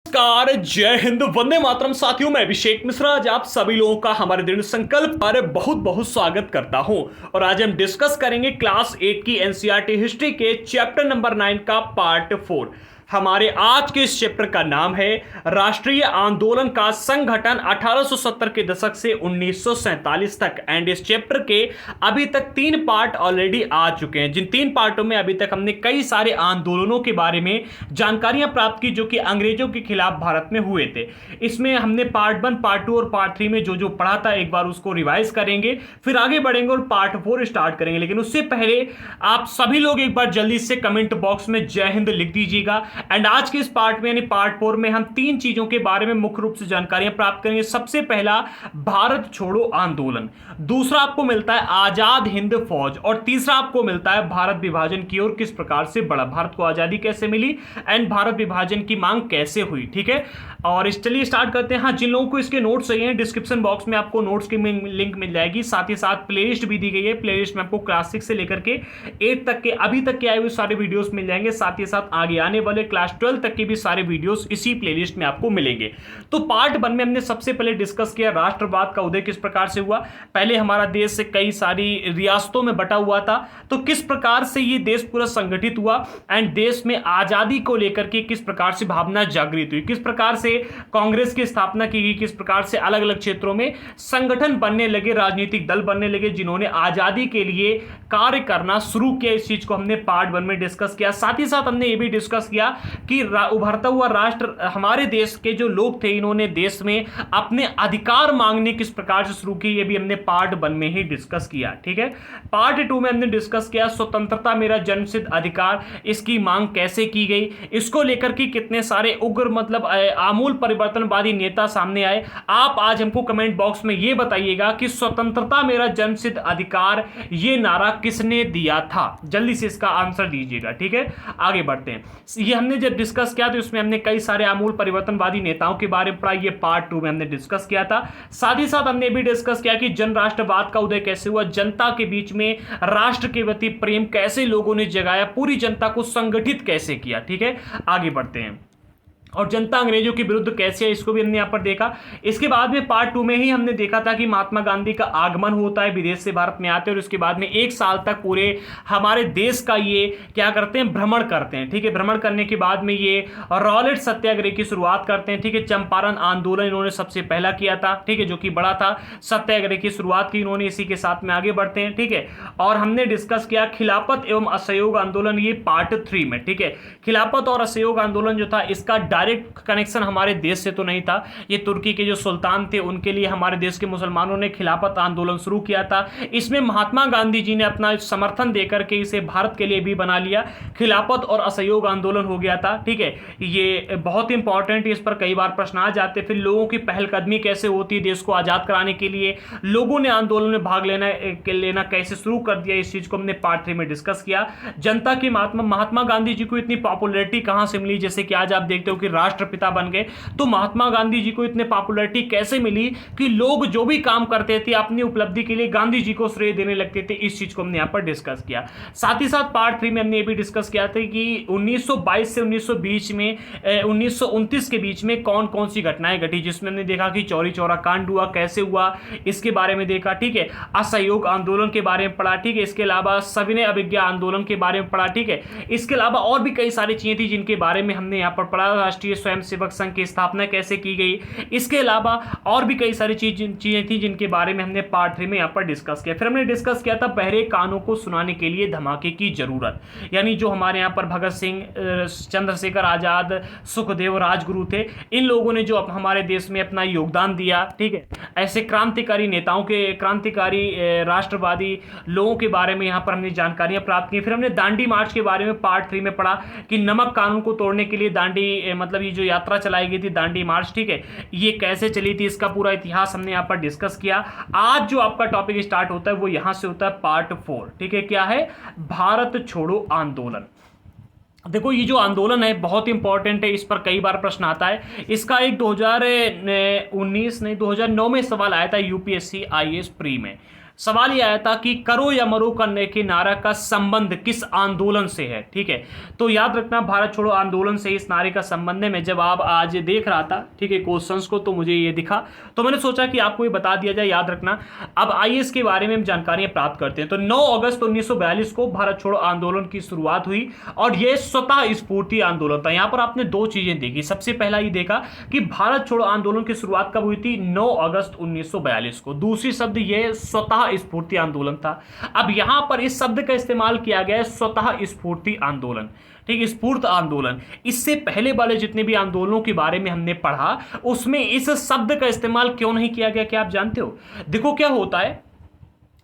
नमस्कार, जय हिंद, वंदे मातरम। साथियों, मैं अभिषेक मिश्रा आज आप सभी लोगों का हमारे दृढ़ संकल्प पर बहुत बहुत स्वागत करता हूं। और आज हम डिस्कस करेंगे क्लास 8 की एनसीईआरटी हिस्ट्री के चैप्टर नंबर 9 का पार्ट 4। हमारे आज के इस चैप्टर का नाम है राष्ट्रीय आंदोलन का संगठन 1870 के दशक से 1947 तक। एंड इस चैप्टर के अभी तक 3 पार्ट ऑलरेडी आ चुके हैं, जिन 3 पार्टों में अभी तक हमने कई सारे आंदोलनों के बारे में जानकारियां प्राप्त की जो कि अंग्रेजों के खिलाफ भारत में हुए थे। इसमें हमने पार्ट 1, पार्ट 2 और पार्ट 3 में जो जो पढ़ा था एक बार उसको रिवाइज करेंगे, फिर आगे बढ़ेंगे और पार्ट 4 स्टार्ट करेंगे। लेकिन उससे पहले आप सभी लोग एक बार जल्दी से कमेंट बॉक्स में जय हिंद लिख दीजिएगा। एंड आज के इस पार्ट में यानी पार्ट 4 में हम 3 चीजों के बारे में मुख्य रूप से जानकारियां प्राप्त करेंगे। सबसे पहला भारत छोड़ो आंदोलन, दूसरा आपको मिलता है आजाद हिंद फौज, और तीसरा आपको मिलता है भारत विभाजन की ओर किस प्रकार से बढ़ा, भारत को आजादी कैसे मिली एंड भारत विभाजन की मांग कैसे हुई। ठीक है, और इस चलिए स्टार्ट करते हैं। हाँ, जिन लोगों को इसके नोट्स चाहिए डिस्क्रिप्शन बॉक्स में आपको नोट्स की लिंक मिल जाएगी, साथ ही साथ प्लेलिस्ट भी दी गई है। प्लेलिस्ट में आपको क्लास 6 से लेकर के 8 तक के अभी तक के आए हुए सारे वीडियोस मिल जाएंगे, साथ ही साथ आगे आने वाले क्लास 12 तक के भी सारे वीडियोस इसी प्लेलिस्ट में आपको मिलेंगे। तो पार्ट 1 में हमने सबसे पहले डिस्कस किया राष्ट्रवाद का उदय किस प्रकार से हुआ। पहले हमारा देश से कई सारी रियासतों में बटा हुआ था, तो किस प्रकार से ये देश पूरा संगठित हुआ एंड देश में आजादी को लेकर के किस प्रकार से भावना जागृत हुई, किस प्रकार से कांग्रेस की स्थापना की गई, किस प्रकार से अलग अलग क्षेत्रों में संगठन बनने लगे, राजनीतिक दल बनने लगे जिन्होंने आजादी के लिए कार्य करना शुरू किया। इस चीज को हमने पार्ट 1 में डिस्कस किया। साथ ही साथ हमने ये भी डिस्कस किया कि उभरता हुआ राष्ट्र हमारे देश के जो लोग थे, इन्होंने देश में अपने अधिकार मांगने किस प्रकार से शुरू की, ये भी हमने पार्ट 1 में ही डिस्कस किया। ठीक है, पार्ट 2 में हमने डिस्कस किया स्वतंत्रता मेरा जन्मसिद्ध अधिकार, इसकी मांग कैसे की गई, इसको लेकर के कितने सारे उग्र मतलब आमूल परिवर्तनवादी नेता सामने आए। आप आज हमको कमेंट बॉक्स में ये बताइएगा कि स्वतंत्रता मेरा जन्मसिद्ध अधिकार ये नारा किसने दिया था, जल्दी से इसका आंसर दीजिएगा। ठीक है, आगे बढ़ते हैं। ये हमने जब डिस्कस किया तो इसमें हमने कई सारे आमूल परिवर्तनवादी नेताओं के बारे में पढ़ा, ये पार्ट 2 में हमने डिस्कस किया था। साथ ही साथ हमने भी डिस्कस किया कि जन राष्ट्रवाद का उदय कैसे हुआ, जनता के बीच में राष्ट्र के प्रति प्रेम कैसे लोगों ने जगाया, पूरी जनता को संगठित कैसे किया। ठीक है, आगे बढ़ते हैं। और जनता अंग्रेजों के विरुद्ध कैसे है, इसको भी हमने यहाँ पर देखा। इसके बाद में पार्ट 2 में ही हमने देखा था कि महात्मा गांधी का आगमन होता है, विदेश से भारत में आते हैं और उसके बाद में 1 साल तक पूरे हमारे देश का ये क्या करते हैं, भ्रमण करते हैं। ठीक है, भ्रमण करने के बाद में ये रॉलेट सत्याग्रह की शुरुआत करते हैं। ठीक है, चंपारण आंदोलन इन्होंने सबसे पहला किया था, ठीक है, जो कि बड़ा था। सत्याग्रह की शुरुआत की इन्होंने, इसी के साथ में आगे बढ़ते हैं। ठीक है, और हमने डिस्कस किया खिलाफत एवं असहयोग आंदोलन, ये पार्ट 3 में। ठीक है, खिलाफत और असहयोग आंदोलन जो था इसका डायरेक्ट कनेक्शन हमारे देश से तो नहीं था, ये तुर्की के जो सुल्तान थे उनके लिए हमारे देश के मुसलमानों ने खिलाफत आंदोलन शुरू किया था। इसमें महात्मा गांधी जी ने अपना समर्थन देकर के इसे भारत के लिए भी बना लिया, खिलाफत और असहयोग आंदोलन हो गया था। ठीक है, ये बहुत इंपॉर्टेंट, इस पर कई बार प्रश्न आ जाते। फिर लोगों की पहलकदमी कैसे होती है देश को आजाद कराने के लिए, लोगों ने आंदोलन में भाग लेना कैसे शुरू कर दिया, इस चीज को हमने पार्ट 3 में डिस्कस किया। जनता की महात्मा गांधी जी को इतनी पॉपुलैरिटी कहां से मिली, जैसे कि आज आप देखते हो कि राष्ट्रपिता बन गए, तो महात्मा गांधी जी को इतने पॉपुलैरिटी कैसे मिली कि लोग जो भी काम करते थे अपनी उपलब्धि के लिए गांधी जी को श्रेय देने लगते थे। इस चीज को हमने यहां पर डिस्कस किया। साथ ही साथ पार्ट 3 में हमने ये भी डिस्कस किया था कि 1922 से 1929 में 1929 के बीच में कौन कौन सी घटनाएं घटी, जिसमें हमने देखा कि चौरी चौरा कांड हुआ, कैसे हुआ इसके बारे में देखा। ठीक है, असहयोग आंदोलन के बारे में पढ़ा। ठीक है, इसके अलावा सविनय अवज्ञा आंदोलन के बारे में पढ़ा। ठीक है, इसके अलावा और भी कई सारी चीजें थी जिनके बारे में हमने यहाँ पर पढ़ा। राष्ट्रीय स्वयंसेवक संघ की स्थापना कैसे की गई, इसके अलावा और भी कई सारी चीजें थी जिनके बारे में हमने पार्ट 3 में यहाँ पर डिस्कस किया। फिर हमने डिस्कस किया था बहरे कानों को सुनाने के लिए धमाके की जरूरत, यानी जो हमारे यहाँ पर भगत सिंह, चंद्रशेखर आजाद, सुखदेव, राजगुरु थे, इन लोगों ने जो हमारे देश में अपना योगदान दिया। ठीक है, ऐसे क्रांतिकारी नेताओं के, क्रांतिकारी राष्ट्रवादी लोगों के बारे में यहाँ पर हमने जानकारियां प्राप्त की। फिर हमने दांडी मार्च के बारे में पार्ट 3 में पढ़ा कि नमक कानून को तोड़ने के लिए दांडी मतलब ये जो यात्रा चलाई गई थी दांडी मार्च, ठीक है, ये कैसे चली थी, इसका पूरा इतिहास हमने यहाँ पर डिस्कस किया। आज जो आपका टॉपिक स्टार्ट होता है वो यहां से होता है पार्ट 4। ठीक है, क्या है, भारत छोड़ो आंदोलन। देखो, ये जो आंदोलन है बहुत इंपॉर्टेंट है, इस पर कई बार प्रश्न आता है। इसका एक 2009 में सवाल आया था यूपीएससी आईएएस प्री में। सवाल ये आया था कि करो या मरो करने के नारा का संबंध किस आंदोलन से है। ठीक है, तो याद रखना भारत छोड़ो आंदोलन से इस नारे का संबंध है। मैं जब आप आज देख रहा था, ठीक है, क्वेश्चंस को, तो मुझे ये दिखा, तो मैंने सोचा कि आपको ये बता दिया जाए, याद रखना। अब आइए इसके बारे में हम जानकारियां प्राप्त करते हैं। तो 9 अगस्त 1942 को भारत छोड़ो आंदोलन की शुरुआत हुई और यह स्वतः स्फूर्ति आंदोलन था। यहां पर आपने दो चीजें देखी। सबसे पहला ये देखा कि भारत छोड़ो आंदोलन की शुरुआत कब हुई थी, 9 अगस्त 1942 को। दूसरी शब्द यह स्वतः स्फूर्ति आंदोलन था। अब यहां पर इस शब्द का इस्तेमाल किया गया है, स्वतः स्फूर्ति आंदोलन, ठीक, स्फूर्त आंदोलन। इससे पहले वाले जितने भी आंदोलनों के बारे में हमने पढ़ा उसमें इस शब्द का इस्तेमाल क्यों नहीं किया गया, क्या आप जानते हो? देखो क्या होता है,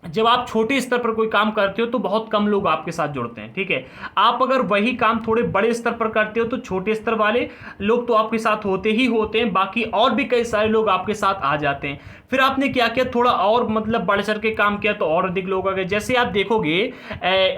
जब आप छोटे स्तर पर कोई काम करते हो तो बहुत कम लोग आपके साथ जुड़ते हैं। ठीक है, आप अगर वही काम थोड़े बड़े स्तर पर करते हो तो छोटे स्तर वाले लोग तो आपके साथ होते ही होते हैं, बाकी और भी कई सारे लोग आपके साथ आ जाते हैं। फिर आपने क्या किया, थोड़ा और मतलब बढ़ चढ़ के काम किया तो और अधिक लोग आ गए। जैसे आप देखोगे,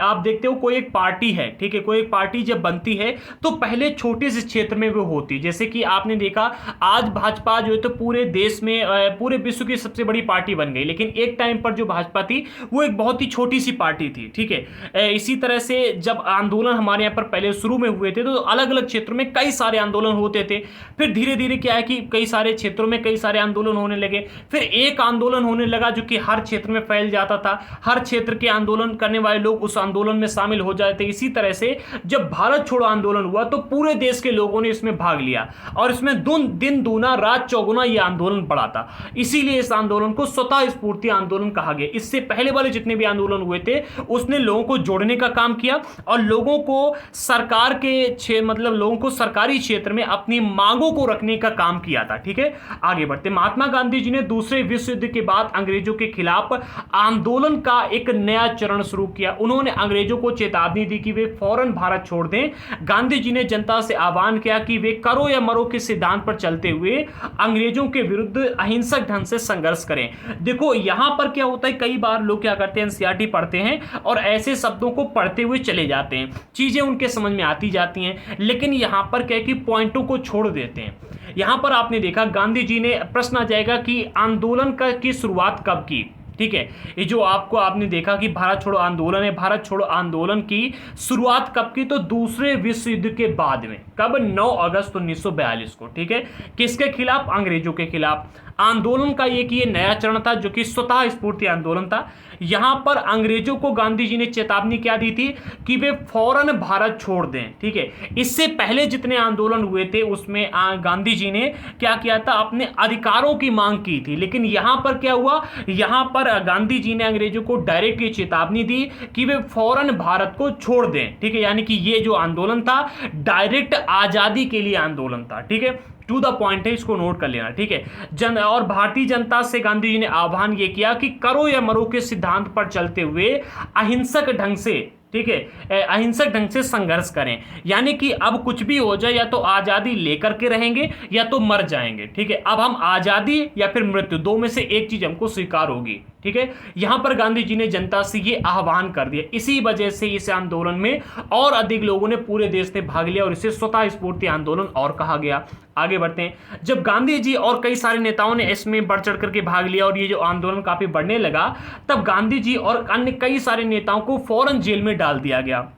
आप देखते हो कोई एक पार्टी है, ठीक है, कोई एक पार्टी जब बनती है तो पहले छोटे से क्षेत्र में वो होती है। जैसे कि आपने देखा आज भाजपा जो है तो पूरे देश में, पूरे विश्व की सबसे बड़ी पार्टी बन गई, लेकिन एक टाइम पर जो भाजपा थी वो एक बहुत ही छोटी सी पार्टी थी। ठीक है, इसी तरह से जब आंदोलन हमारे यहाँ पर पहले शुरू में हुए थे तो अलग अलग क्षेत्रों में कई सारे आंदोलन होते थे। फिर धीरे धीरे क्या है कि कई सारे क्षेत्रों में कई सारे आंदोलन होने लगे। फिर एक आंदोलन होने लगा जो कि हर क्षेत्र में फैल जाता था, हर क्षेत्र के आंदोलन करने वाले लोग उस आंदोलन में शामिल हो जाते। इसी तरह से जब भारत छोड़ो आंदोलन हुआ तो पूरे देश के लोगों ने इसमें भाग लिया और इसमें दिन दूना रात चौगुना यह आंदोलन बढ़ा था। इसीलिए इस आंदोलन को स्वतः स्फूर्ति आंदोलन कहा गया। इससे पहले वाले जितने भी आंदोलन हुए थे उसने लोगों को जोड़ने का काम किया और लोगों को सरकार के मतलब लोगों को सरकारी क्षेत्र में अपनी मांगों को रखने का काम किया था। ठीक है, आगे बढ़ते। महात्मा गांधी जी ने दूसरे विश्व युद्ध के बाद अंग्रेजों के खिलाफ आंदोलन का एक नया चरण शुरू किया। उन्होंने अंग्रेजों को चेतावनी दी कि वे फौरन भारत छोड़ दें। गांधी जी ने जनता से आह्वान किया कि वे करो या मरो के सिद्धांत पर चलते हुए अंग्रेजों के विरुद्ध अहिंसक ढंग से संघर्ष करें। देखो यहां पर क्या होता है, कई बार लोग क्या करते हैं, एनसीईआरटी पढ़ते हैं और ऐसे शब्दों को पढ़ते हुए चले जाते हैं, चीजें उनके समझ में आती जाती हैं, लेकिन यहां पर क्या है कि पॉइंटों को छोड़ देते हैं। यहां पर आपने देखा गांधी जी ने, प्रश्न आ जाएगा कि आंदोलन की शुरुआत कब की। ठीक है, ये जो आपने देखा कि भारत छोड़ो आंदोलन है, भारत छोड़ो आंदोलन की शुरुआत कब की, तो दूसरे विश्व युद्ध के बाद में। कब? 9 अगस्त 1942 को। ठीक है, किसके खिलाफ? अंग्रेजों के खिलाफ। आंदोलन का ये नया चरण था जो कि स्वतः स्फूर्ति आंदोलन था। यहां पर अंग्रेजों को गांधी जी ने चेतावनी क्या दी थी कि वे फौरन भारत छोड़ दें। ठीक है, इससे पहले जितने आंदोलन हुए थे उसमें गांधी जी ने क्या किया था, अपने अधिकारों की मांग की थी। लेकिन यहां पर क्या हुआ, यहां पर गांधी जी ने अंग्रेजों को डायरेक्ट ये चेतावनी दी कि वे फौरन भारत को छोड़ दें। ठीक है, यानी कि ये जो आंदोलन था डायरेक्ट आजादी के लिए आंदोलन था। ठीक है, टू द पॉइंट है, इसको नोट कर लेना। ठीक है, और भारतीय जनता से गांधी जी ने आह्वान ये किया कि करो या मरो के सिद्धांत पर चलते हुए अहिंसक ढंग से, ठीक है, अहिंसक ढंग से संघर्ष करें। यानी कि अब कुछ भी हो जाए, या तो आजादी लेकर के रहेंगे या तो मर जाएंगे। ठीक है, अब हम आजादी या फिर मृत्यु, दो में से एक चीज हमको स्वीकार होगी। ठीक है, यहां पर गांधी जी ने जनता से ये आह्वान कर दिया। इसी वजह से इस आंदोलन में और अधिक लोगों ने पूरे देश में भाग लिया और इसे स्वतः स्फूर्ति आंदोलन और कहा गया। आगे बढ़ते हैं। जब गांधी जी और कई सारे नेताओं ने इसमें बढ़ चढ़ करके भाग लिया और ये जो आंदोलन काफी बढ़ने लगा, तब गांधी जी और अन्य कई सारे नेताओं को फौरन जेल में डाल दिया गया।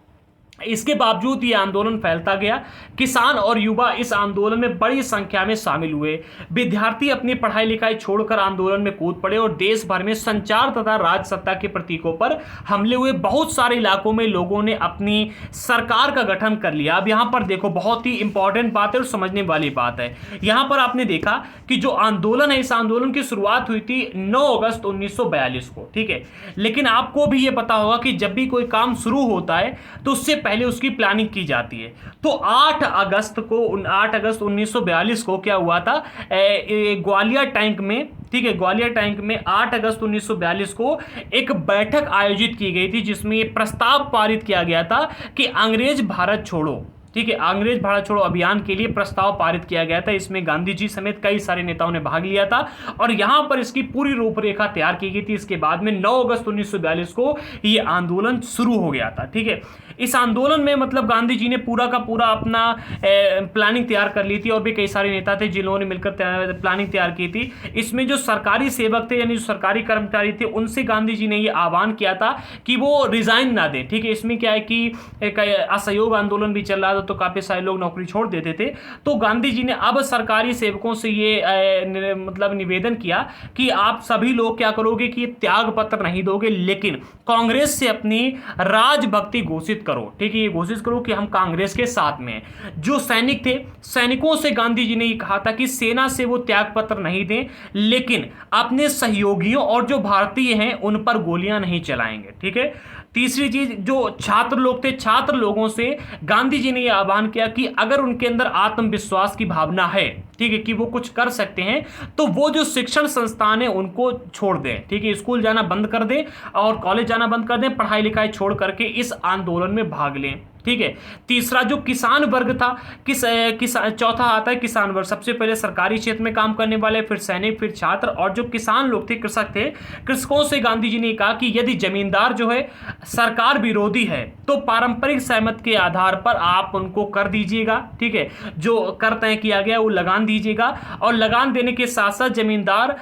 इसके बावजूद ये आंदोलन फैलता गया। किसान और युवा इस आंदोलन में बड़ी संख्या में शामिल हुए। विद्यार्थी अपनी पढ़ाई लिखाई छोड़कर आंदोलन में कूद पड़े और देश भर में संचार तथा राज सत्ता के प्रतीकों पर हमले हुए। बहुत सारे इलाकों में लोगों ने अपनी सरकार का गठन कर लिया। अब यहां पर देखो, बहुत ही इंपॉर्टेंट बात है और समझने वाली बात है। यहां पर आपने देखा कि जो आंदोलन है, इस आंदोलन की शुरुआत हुई थी 9 अगस्त 1942 को। ठीक है, लेकिन आपको भी यह पता होगा कि जब भी कोई काम शुरू होता है तो उससे पहले उसकी प्लानिंग की जाती है। तो 8 अगस्त 1942 को क्या हुआ था, ग्वालियर टैंक में, ठीक है, ग्वालियर टैंक में 8 अगस्त 1942 को एक बैठक आयोजित की गई थी जिसमें यह प्रस्ताव पारित किया गया था कि अंग्रेज भारत छोड़ो। ठीक है, अंग्रेज भारत छोड़ो अभियान के लिए प्रस्ताव पारित किया गया था। इसमें गांधी जी समेत कई सारे नेताओं ने भाग लिया था और यहां पर इसकी पूरी रूपरेखा तैयार की गई थी। इसके बाद में 9 अगस्त 1942 को यह आंदोलन शुरू हो गया था। ठीक है, इस आंदोलन में मतलब गांधी जी ने पूरा का पूरा अपना प्लानिंग तैयार कर ली थी और भी कई सारे नेता थे जिन्होंने मिलकर प्लानिंग तैयार की थी। इसमें जो सरकारी सेवक थे यानी जो सरकारी कर्मचारी थे उनसे गांधी जी ने ये आह्वान किया था कि वो रिजाइन ना दें। ठीक है, इसमें क्या है कि एक असहयोग आंदोलन भी चल रहा था तो काफी सारे लोग नौकरी छोड़ देते थे। तो गांधी जी ने अब सरकारी सेवकों से ये मतलब निवेदन किया कि आप सभी लोग क्या करोगे कि त्याग पत्र नहीं दोगे, लेकिन कांग्रेस से अपनी राजभक्ति घोषित करो। ठीक है, ये घोषित करो कि हम कांग्रेस के साथ में। जो सैनिक थे, सैनिकों से गांधी जी ने ये कहा था कि सेना से वो त्याग पत्र नहीं दें, लेकिन अपने सहयोगियों और जो भारतीय हैं उन पर गोलियां नहीं चलाएंगे। ठीक है, तीसरी चीज, जो छात्र लोग थे, छात्र लोगों से गांधी जी ने यह आह्वान किया कि अगर उनके अंदर आत्मविश्वास की भावना है, ठीक है, कि वो कुछ कर सकते हैं, तो वो जो शिक्षण संस्थान है उनको छोड़ दें। ठीक है, स्कूल जाना बंद कर दें और कॉलेज जाना बंद कर दें, पढ़ाई लिखाई छोड़ करके इस आंदोलन में भाग लें। ठीक है, तीसरा जो किसान वर्ग था, चौथा आता है किसान वर्ग। सबसे पहले सरकारी क्षेत्र में काम करने वाले, फिर सैनिक, फिर छात्र और जो किसान लोग थे, कृषक थे। कृषकों से गांधी जी ने कहा कि यदि जमींदार जो है सरकार विरोधी है तो पारंपरिक सहमति के आधार पर आप उनको कर दीजिएगा। ठीक है, जो कर तय किया गया वो लगान दीजिएगा और लगान देने के साथ साथ जमींदार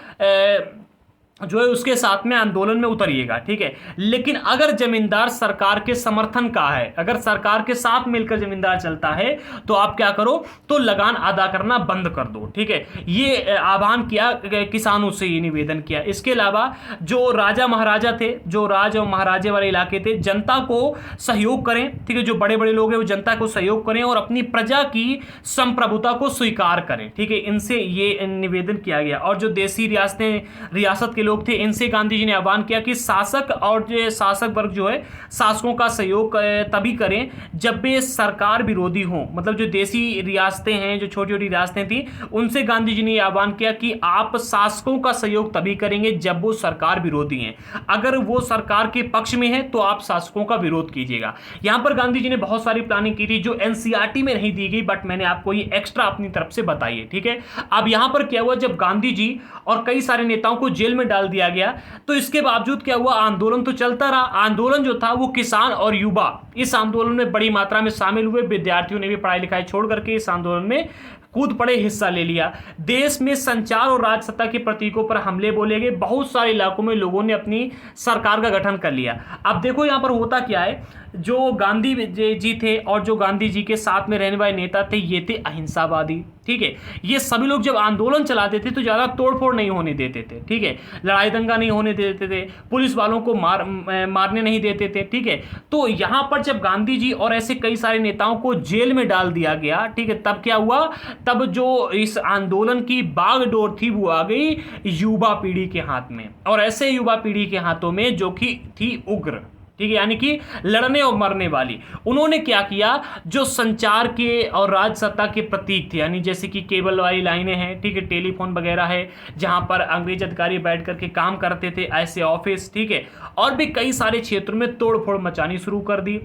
जो है उसके साथ में आंदोलन में उतरिएगा। ठीक है, लेकिन अगर जमींदार सरकार के समर्थन का है, अगर सरकार के साथ मिलकर जमींदार चलता है तो आप क्या करो, तो लगान अदा करना बंद कर दो। ठीक है, ये आह्वान किया किसानों से, ये निवेदन किया। इसके अलावा जो राजा महाराजा थे, जो राज और महाराजे वाले इलाके थे, जनता को सहयोग करें। ठीक है, जो बड़े बड़े लोग हैं वो जनता को सहयोग करें और अपनी प्रजा की संप्रभुता को स्वीकार करें। ठीक है, इनसे ये निवेदन किया गया। और जो देसी रियासत के लोग थे, इनसे गांधी जी ने आह्वान किया कि शासक और जो शासक वर्ग जो है शासकों का सहयोग तभी करें जब वे सरकार विरोधी हों। मतलब जो देसी रियासतें हैं, जो छोटी छोटी रियासतें थी, उनसे गांधी जी ने यह आह्वान किया कि आप शासकों का सहयोग तभी करेंगे जब वो सरकार विरोधी हैं। अगर वो सरकार के पक्ष में है तो आप शासकों का विरोध कीजिएगा। यहां पर गांधी जी ने बहुत सारी प्लानिंग की थी जो एनसीईआरटी में नहीं दी गई, बट मैंने आपको ये एक्स्ट्रा अपनी तरफ से बताई है। ठीक है, अब यहां पर क्या हुआ, जब गांधी जी और कई सारे नेताओं को जेल में डाल दिया गया तो इसके बावजूद क्या हुआ, आंदोलन तो चलता रहा। आंदोलन जो था वो किसान और युवा इस आंदोलन में बड़ी मात्रा में शामिल हुए। विद्यार्थियों ने भी पढ़ाई लिखाई छोड़ करके इस आंदोलन में कूद पड़े, हिस्सा ले लिया। देश में संचार और राजसत्ता के प्रतीकों पर हमले बोले गए। बहुत सारे इलाकों में लोगों ने अपनी सरकार का गठन कर लिया। अब देखो यहां पर होता क्या है, जो गांधी जी थे और जो गांधी जी के साथ में रहने वाले नेता थे ये थे अहिंसावादी। ठीक है, ये सभी लोग जब आंदोलन चलाते थे तो ज्यादा तोड़फोड़ नहीं होने देते थे। ठीक है, लड़ाई दंगा नहीं होने देते थे, पुलिस वालों को मारने नहीं देते थे। ठीक है, तो यहां पर जब गांधी जी और ऐसे कई सारे नेताओं को जेल में डाल दिया गया, ठीक है, तब क्या हुआ, तब जो इस आंदोलन की बागडोर थी वो आ गई युवा पीढ़ी के हाथ में। और ऐसे युवा पीढ़ी के हाथों में जो कि थी उग्र, ठीक है, यानी कि लड़ने और मरने वाली। उन्होंने क्या किया, जो संचार के और राजसत्ता के प्रतीक थे, यानी जैसे कि केबल वाली लाइनें हैं, ठीक है, टेलीफोन वगैरह है जहां पर अंग्रेज अधिकारी बैठ करके काम करते थे, ऐसे ऑफिस, ठीक है, और भी कई सारे क्षेत्रों में तोड़फोड़ मचानी शुरू कर दी,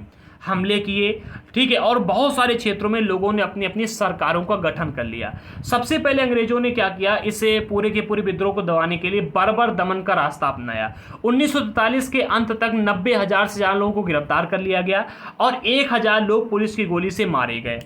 हमले किए। ठीक है, और बहुत सारे क्षेत्रों में लोगों ने अपनी अपनी सरकारों का गठन कर लिया। सबसे पहले अंग्रेजों ने क्या किया, इसे पूरे के पूरे विद्रोह को दबाने के लिए बर्बर दमन का रास्ता अपनाया। 1943 के अंत तक 90,000 से ज्यादा लोगों को गिरफ्तार कर लिया गया और 1,000 लोग पुलिस की गोली से मारे गए।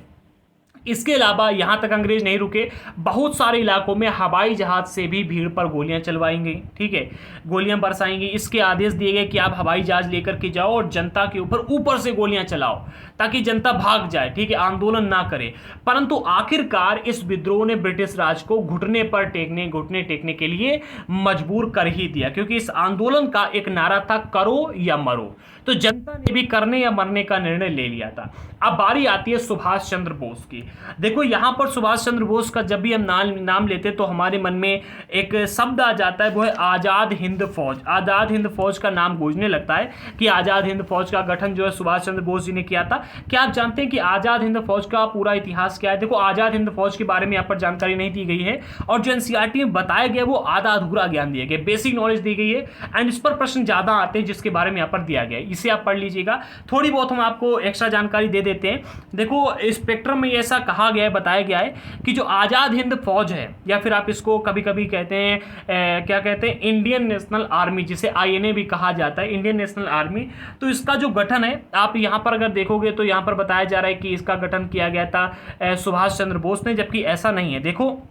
इसके अलावा यहां तक अंग्रेज नहीं रुके, बहुत सारे इलाकों में हवाई जहाज से भी भीड़ पर गोलियां चलवाएंगे। ठीक है, गोलियां बरसाएंगी। इसके आदेश दिए गए कि आप हवाई जहाज लेकर के जाओ और जनता के ऊपर से गोलियां चलाओ ताकि जनता भाग जाए, ठीक है, आंदोलन ना करे। परंतु आखिरकार इस विद्रोह ने ब्रिटिश राज को घुटने टेकने के लिए मजबूर कर ही दिया, क्योंकि इस आंदोलन का एक नारा था, करो या मरो। तो जनता ने भी करने या मरने का निर्णय ले लिया था। अब बारी आती है सुभाष चंद्र बोस की। देखो यहां पर सुभाष चंद्र बोस का जब भी हम नाम लेते तो हमारे मन में एक शब्द आ जाता है, वो है आजाद हिंद फौज। आजाद हिंद फौज का नाम गूंजने लगता है कि आजाद हिंद फौज का गठन जो है सुभाष चंद्र बोस जी ने किया था। क्या आप जानते हैं कि आजाद हिंद फौज का पूरा इतिहास क्या है? देखो आजाद हिंद फौज के बारे में यहाँ पर जानकारी नहीं दी गई है और जो एनसीईआरटी में बताया गया वो आधा अधूरा ज्ञान दिया गया, बेसिक नॉलेज दी गई है एंड इस पर प्रश्न ज्यादा आते हैं जिसके बारे में यहाँ पर दिया गया है, इसे आप पढ़ लीजिएगा। थोड़ी बहुत हम आपको एक्स्ट्रा जानकारी दे देते हैं। देखो स्पेक्ट्रम में ऐसा ऐसा कहा गया है, बताया गया है कि जो आज़ाद हिंद फौज है, या फिर आप इसको कभी कभी कहते हैं क्या कहते हैं, इंडियन नेशनल आर्मी, जिसे INA भी कहा जाता है, इंडियन नेशनल आर्मी। तो इसका जो गठन है, आप यहाँ पर अगर देखोगे तो यहाँ पर बताया जा रहा है कि इसका गठन किया गया था सुभाष चंद्र बोस ने, जबकि ऐसा नहीं है। देखो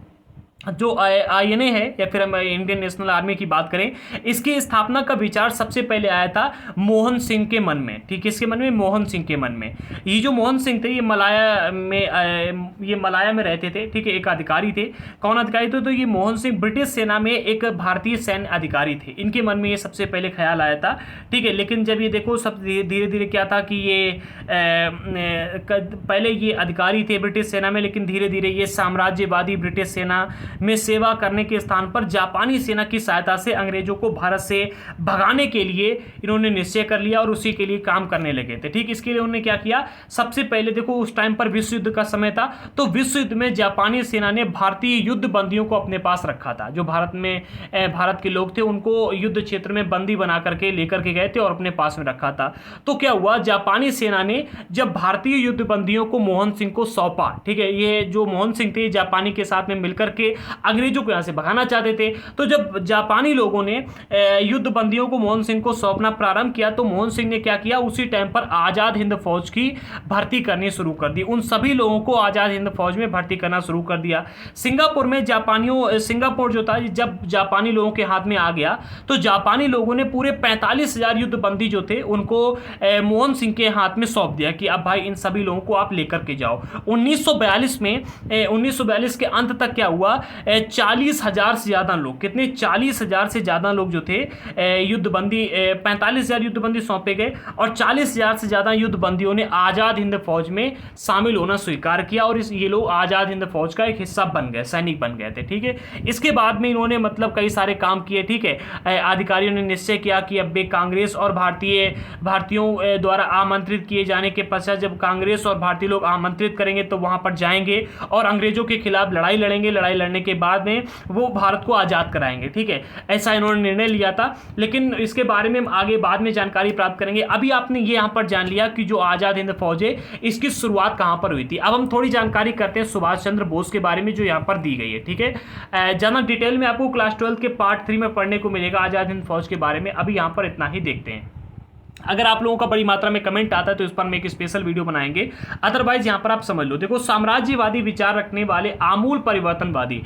जो INA है, या फिर हम इंडियन नेशनल आर्मी की बात करें, इसकी स्थापना का विचार सबसे पहले आया था मोहन सिंह के मन में। ठीक है, इसके मन में, मोहन सिंह के मन में। ये जो मोहन सिंह थे, ये मलाया में रहते थे। ठीक है, एक अधिकारी थे। कौन अधिकारी थे? तो ये मोहन सिंह ब्रिटिश सेना में एक भारतीय सैन्य अधिकारी थे। इनके मन में ये सबसे पहले ख्याल आया था। ठीक है, लेकिन जब ये देखो सब धीरे धीरे क्या था कि ये पहले ये अधिकारी थे ब्रिटिश सेना में, लेकिन धीरे धीरे ये साम्राज्यवादी ब्रिटिश सेना में सेवा करने के स्थान पर जापानी सेना की सहायता से अंग्रेजों को भारत से भगाने के लिए इन्होंने निश्चय कर लिया और उसी के लिए काम करने लगे थे। ठीक, इसके लिए उन्होंने क्या किया, सबसे पहले देखो उस टाइम पर विश्व युद्ध का समय था, तो विश्व युद्ध में जापानी सेना ने भारतीय युद्ध बंदियों को अपने पास रखा था। जो भारत के लोग थे उनको युद्ध क्षेत्र में बंदी बना करके लेकर के गए थे और अपने पास में रखा था। तो क्या हुआ, जापानी सेना ने जब भारतीय युद्ध बंदियों को मोहन सिंह को सौंपा, ठीक है, ये जो मोहन सिंह थे जापानी के साथ में मिलकर के अंग्रेजों को यहां से भगाना चाहते थे। तो जब जापानी लोगों ने युद्ध बंदियों को मोहन सिंह को सौंपना प्रारंभ किया, तो मोहन सिंह ने क्या किया, उसी टाइम पर आजाद हिंद फौज की भर्ती करनी शुरू कर दी। उन सभी लोगों को आजाद हिंद फौज में भर्ती करना शुरू कर दिया। सिंगापुर में सिंगापुर जो था, जब जापानी लोगों के हाथ में आ गया, तो जापानी लोगों ने पूरे 45,000 युद्ध बंदी जो थे उनको मोहन सिंह के हाथ में सौंप दिया कि अब भाई इन सभी लोगों को आप लेकर के जाओ। 1942 के अंत तक क्या हुआ, 40,000 से ज्यादा लोग, कितने, 40,000 से ज्यादा लोग जो थे युद्धबंदी, 45,000 युद्धबंदी सौंपे गए और 40,000 से ज्यादा युद्धबंदियों ने आजाद हिंद फौज में शामिल होना स्वीकार किया और ये लोग आजाद हिंद फौज का एक हिस्सा बन गए, सैनिक बन गए थे। ठीक है, इसके बाद में इन्होंने मतलब कई सारे काम किए। ठीक है, अधिकारियों ने निश्चय किया कि अब वे कांग्रेस और भारतीयों द्वारा आमंत्रित किए जाने के पश्चात जब कांग्रेस और भारतीय लोग आमंत्रित करेंगे तो वहां पर जाएंगे और अंग्रेजों के खिलाफ लड़ाई लड़ेंगे। लड़ाई लड़ने के बाद में वो भारत को आजाद कराएंगे। ठीक है, ऐसा इन्होंने निर्णय लिया था, लेकिन इसके बारे में हम आगे बाद में जानकारी प्राप्त करेंगे। अभी आपने ये यहां पर जान लिया कि जो आजाद हिंद फौज है इसकी शुरुआत कहां पर हुई थी। अब हम थोड़ी जानकारी करते हैं सुभाष चंद्र बोस के बारे में जो यहां पर दी गई है। ठीक है, ज्यादा डिटेल में आपको क्लास 12 के पार्ट 3 में पढ़ने को मिलेगा आजाद हिंद फौज के बारे में। अभी यहां पर इतना ही देखते हैं। अगर आप लोगों का बड़ी मात्रा में कमेंट आता है तो इस पर हम एक स्पेशल वीडियो बनाएंगे, अदरवाइज यहां पर आप समझ लो। देखो, साम्राज्यवादी विचार रखने वाले आमूल परिवर्तनवादी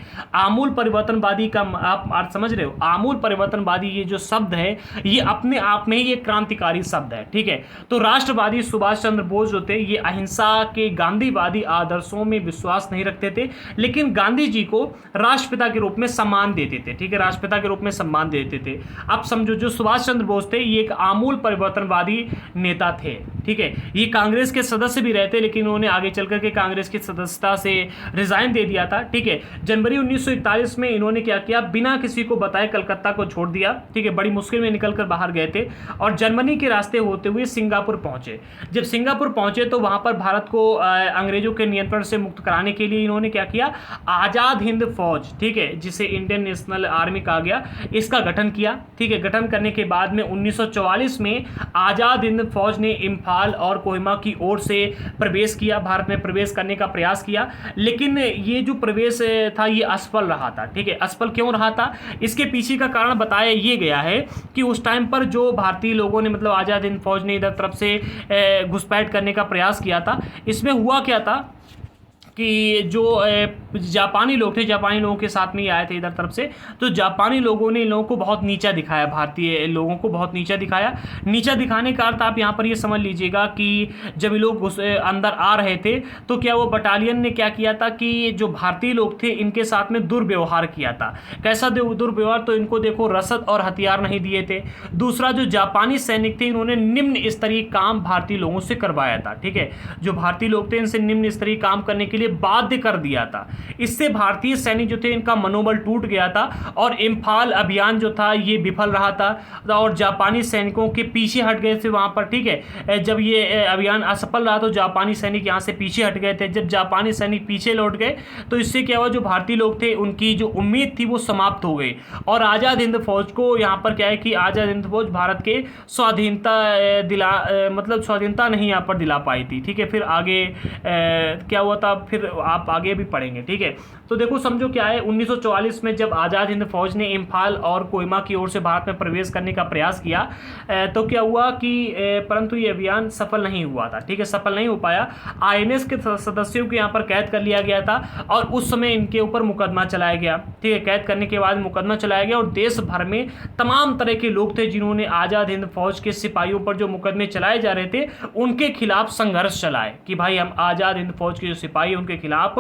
का आप समझ रहे हो, आमूल परिवर्तनवादी ये जो शब्द है ये अपने आप में ही एक क्रांतिकारी शब्द है। ठीक है, तो राष्ट्रवादी सुभाष चंद्र बोस जो थे ये अहिंसा के गांधीवादी आदर्शों में विश्वास नहीं रखते थे, लेकिन गांधी जी को राष्ट्रपिता के रूप में सम्मान देते थे। ठीक है, राष्ट्रपिता के रूप में सम्मान देते थे। आप समझो, जो सुभाष चंद्र बोस थे ये एक आमूल परिवर्तनवादी नेता थे। ठीक है, ये कांग्रेस के सदस्य भी रहते, लेकिन उन्होंने आगे चलकर के कांग्रेस की सदस्यता से रिजाइन दे दिया था। ठीक है, जनवरी 1941 में इन्होंने क्या किया, बिना किसी को बताए कलकत्ता को छोड़ दिया। ठीक है, बड़ी मुश्किल में निकलकर बाहर गए थे और जर्मनी के रास्ते होते हुए सिंगापुर पहुंचे। जब सिंगापुर पहुंचे तो वहां पर भारत को अंग्रेजों के नियंत्रण से मुक्त कराने के लिए इन्होंने क्या किया, आजाद हिंद फौज, ठीक है, जिसे इंडियन नेशनल आर्मी कहा गया, इसका गठन किया। ठीक है, गठन करने के बाद में 1944 में आजाद हिंद फौज ने इम्फाल और कोहिमा की ओर से प्रवेश किया, भारत में प्रवेश करने का प्रयास किया, लेकिन ये जो प्रवेश था ये असफल रहा था। ठीक है, असफल क्यों रहा था, इसके पीछे का कारण बताया ये गया है कि उस टाइम पर जो भारतीय लोगों ने मतलब आजाद हिंद फौज ने इधर तरफ से घुसपैठ करने का प्रयास किया था, इसमें हुआ क्या था कि जो जापानी लोग थे, जापानी लोगों के साथ में ही आए थे इधर तरफ से, तो जापानी लोगों ने इन लोगों को बहुत नीचा दिखाया, भारतीय लोगों को बहुत नीचा दिखाया। नीचा दिखाने का अर्थ आप यहाँ पर ये समझ लीजिएगा कि जब ये लोग अंदर आ रहे थे तो क्या वो बटालियन ने क्या किया था कि जो भारतीय लोग थे इनके साथ में दुर्व्यवहार किया था। कैसा दुर्व्यवहार, तो इनको देखो रसद और हथियार नहीं दिए थे। दूसरा, जो जापानी सैनिक थे इन्होंने निम्न स्तरीय काम भारतीय लोगों से करवाया था। ठीक है, जो भारतीय लोग थे इनसे निम्न स्तरीय काम करने के लिए बाध्य कर दिया था। इससे भारतीय सैनिक जो थे इनका मनोबल टूट गया था और इम्फाल अभियान जो था ये विफल रहा था और जापानी सैनिकों के पीछे हट गए थे वहां पर। ठीक है, जब ये अभियान असफल रहा तो जापानी सैनिक यहां से पीछे हट गए थे। जब जापानी सैनिक पीछे लौट गए तो इससे क्या हुआ, जो भारतीय लोग थे उनकी जो उम्मीद थी वो समाप्त हो गई और आजाद हिंद फौज को यहां पर क्या है कि आजाद हिंद फौज भारत के स्वाधीनता मतलब स्वाधीनता नहीं यहां पर दिला पाई थी। ठीक है, फिर आगे क्या हुआ था, फिर आप आगे भी पढ़ेंगे, ठीक है। तो देखो समझो क्या है, 1944 में जब आज़ाद हिंद फौज ने इम्फाल और कोहिमा की ओर से भारत में प्रवेश करने का प्रयास किया तो क्या हुआ कि परंतु ये अभियान सफल नहीं हुआ था, ठीक है, सफल नहीं हो पाया। आईएनएस के सदस्यों को यहाँ पर कैद कर लिया गया था और उस समय इनके ऊपर मुकदमा चलाया गया, ठीक है। कैद करने के बाद मुकदमा चलाया गया और देश भर में तमाम तरह के लोग थे जिन्होंने आज़ाद हिंद फौज के सिपाहियों पर जो मुकदमे चलाए जा रहे थे उनके खिलाफ संघर्ष चलाए कि भाई हम आज़ाद हिंद फौज के जो सिपाही उनके खिलाफ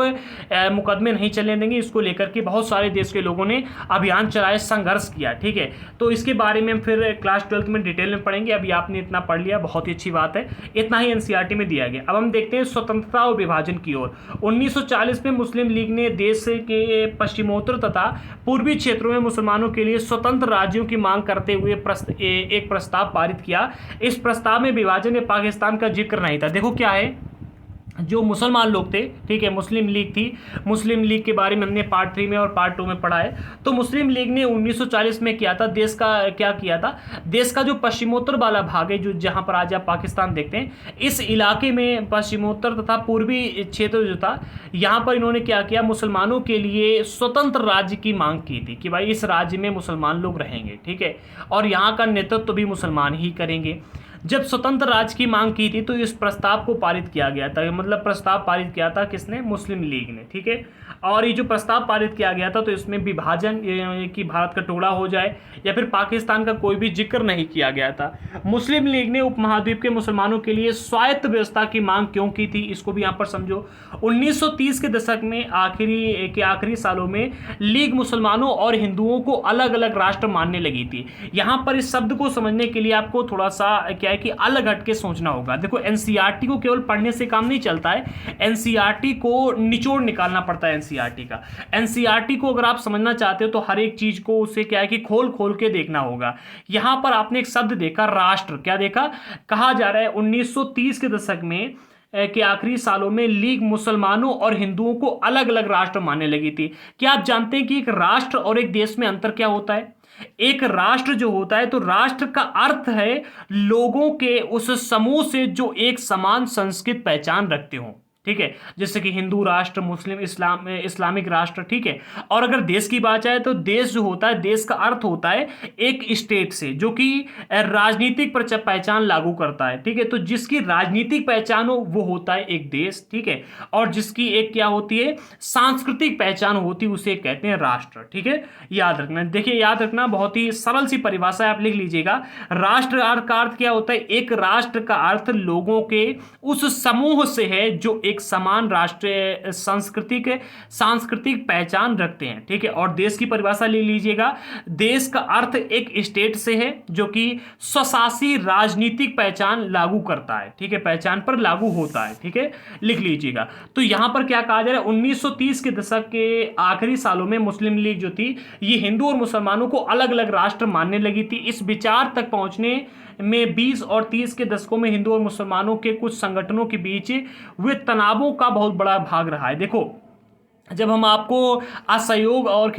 मुकदमे नहीं चलने देंगे। इसको लेकर के बहुत सारे देश के लोगों ने अभियान चलाए, संघर्ष किया, ठीक है। तो इसके बारे में हम फिर क्लास 12 में डिटेल में पढ़ेंगे। अभी आपने इतना पढ़ लिया, बहुत ही अच्छी बात है, इतना ही एनसीईआरटी में दिया गया। अब हम देखते हैं स्वतंत्रता और विभाजन की ओर। 1940 में मुस्लिम लीग ने देश के पश्चिमोत्तर तथा पूर्वी क्षेत्रों में मुसलमानों के लिए स्वतंत्र राज्यों की मांग करते हुए एक प्रस्ताव पारित किया। इस प्रस्ताव में विभाजन में पाकिस्तान का जिक्र नहीं था। देखो क्या है, जो मुसलमान लोग थे, ठीक है, मुस्लिम लीग थी, मुस्लिम लीग के बारे में हमने पार्ट 3 में और पार्ट 2 में पढ़ा है। तो मुस्लिम लीग ने 1940 में किया था, देश का क्या किया था, देश का जो पश्चिमोत्तर वाला भाग है, जो जहां पर आज आप पाकिस्तान देखते हैं, इस इलाके में पश्चिमोत्तर तथा पूर्वी क्षेत्र जो था, यहाँ पर इन्होंने क्या किया, मुसलमानों के लिए स्वतंत्र राज्य की मांग की थी कि भाई इस राज्य में मुसलमान लोग रहेंगे, ठीक है, और यहाँ का नेतृत्व भी मुसलमान ही करेंगे। जब स्वतंत्र राज्य की मांग की थी तो इस प्रस्ताव को पारित किया गया था, मतलब प्रस्ताव पारित किया था किसने, मुस्लिम लीग ने, ठीक है। और ये जो प्रस्ताव पारित किया गया था तो इसमें विभाजन कि भारत का टुकड़ा हो जाए या फिर पाकिस्तान का कोई भी जिक्र नहीं किया गया था। मुस्लिम लीग ने उपमहाद्वीप के मुसलमानों के लिए स्वायत्त व्यवस्था की मांग क्यों की थी, इसको भी यहाँ पर समझो। 1930 के दशक में आखिरी सालों में लीग मुसलमानों और हिंदुओं को अलग अलग राष्ट्र मानने लगी थी। यहाँ पर इस शब्द को समझने के लिए आपको थोड़ा सा क्या है कि अलग हट के सोचना होगा। देखो एनसीईआरटी को केवल पढ़ने से काम नहीं चलता है, एनसीईआरटी को निचोड़ निकालना पड़ता है। एनसीईआरटी को अगर आप समझना चाहते हो तो हर एक चीज को उसे क्या है कि खोल खोल के देखना होगा। यहां पर आपने एक शब्द देखा, राष्ट्र, क्या देखा, कहा जा रहा है 1930 के दशक में के आखिरी सालों में लीग मुसलमानों और हिंदुओं को अलग अलग राष्ट्र मानने लगी थी। क्या आप जानते हैं कि एक राष्ट्र और एक देश में अंतर क्या होता है? एक राष्ट्र जो होता है तो राष्ट्र का अर्थ है लोगों के उस समूह से जो एक समान संस्कृत पहचान रखते हो, ठीक है, जैसे कि हिंदू राष्ट्र, मुस्लिम, इस्लामिक राष्ट्र, ठीक है। और अगर देश की बात आए तो देश जो होता है, देश का अर्थ होता है एक स्टेट से जो कि राजनीतिक पहचान लागू करता है, ठीक है। तो जिसकी राजनीतिक पहचान हो वो होता है एक देश, ठीक है, और जिसकी एक क्या होती है, सांस्कृतिक पहचान होती है, उसे कहते हैं राष्ट्र, ठीक है। याद रखना, देखिए याद रखना, बहुत ही सरल सी परिभाषा है, आप लिख लीजिएगा। राष्ट्र का अर्थ क्या होता है, एक राष्ट्र का अर्थ लोगों के उस समूह से है जो एक समान राष्ट्रीय सांस्कृतिक पहचान रखते हैं, ठीक है। और देश की परिभाषा ले लीजिएगा, देश का अर्थ एक स्टेट से है जो कि स्वशासी राजनीतिक पहचान लागू करता है, ठीक है, पहचान पर लागू होता है, ठीक है, लिख लीजिएगा। तो यहां पर क्या कहा जा रहा है, 1930 के दशक के आखिरी सालों में मुस्लिम लीग जो थी ये हिंदू और मुसलमानों को अलग अलग राष्ट्र मानने लगी थी। इस विचार तक पहुंचने में 20 और 30 के दशकों में हिंदू और मुसलमानों के कुछ संगठनों के बीच हुए तनावों का बहुत बड़ा भाग रहा है। देखो जब हम आपको असहयोग और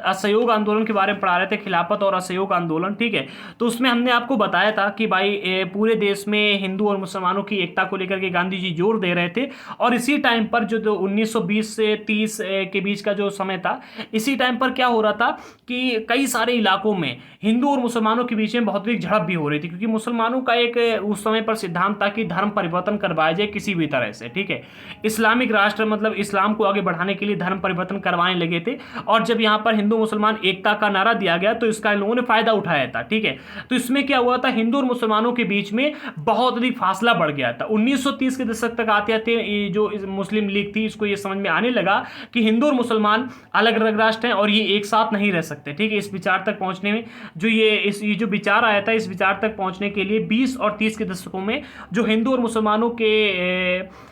असहयोग आंदोलन के बारे में पढ़ा रहे थे, खिलाफत और असहयोग आंदोलन, ठीक है, तो उसमें हमने आपको बताया था कि भाई पूरे देश में हिंदू और मुसलमानों की एकता को लेकर के गांधी जी जोर दे रहे थे। और इसी टाइम पर जो 1920 से 30 के बीच का जो समय था, इसी टाइम पर क्या हो रहा था कि कई सारे इलाकों में हिंदू और मुसलमानों के बीच में बहुत अधिक झड़प भी हो रही थी, क्योंकि मुसलमानों का एक उस समय पर सिद्धांत था कि धर्म परिवर्तन करवाया जाए किसी भी तरह से, ठीक है। इस्लामिक राष्ट्र मतलब इस्लाम को बढ़ाने के लिए धर्म परिवर्तन करवाने लगे थे। और जब यहां पर हिंदू मुसलमान एकता का नारा दिया गया तो इसका इन लोगों ने फायदा उठाया था, ठीक है। तो इसमें क्या हुआ था, हिंदू और मुसलमानों के बीच में बहुत अधिक फासला बढ़ गया था। 1930 के दशक तक आते आते जो मुस्लिम लीग थी इसको ये समझ में आने लगा कि हिंदू और मुसलमान अलग अलग राष्ट्र हैं और ये एक साथ नहीं रह सकते, ठीक है। इस विचार तक पहुंचने में जो ये जो विचार आया था, इस विचार तक पहुंचने के लिए 20 और 30 के दशकों में जो हिंदू और मुसलमानों के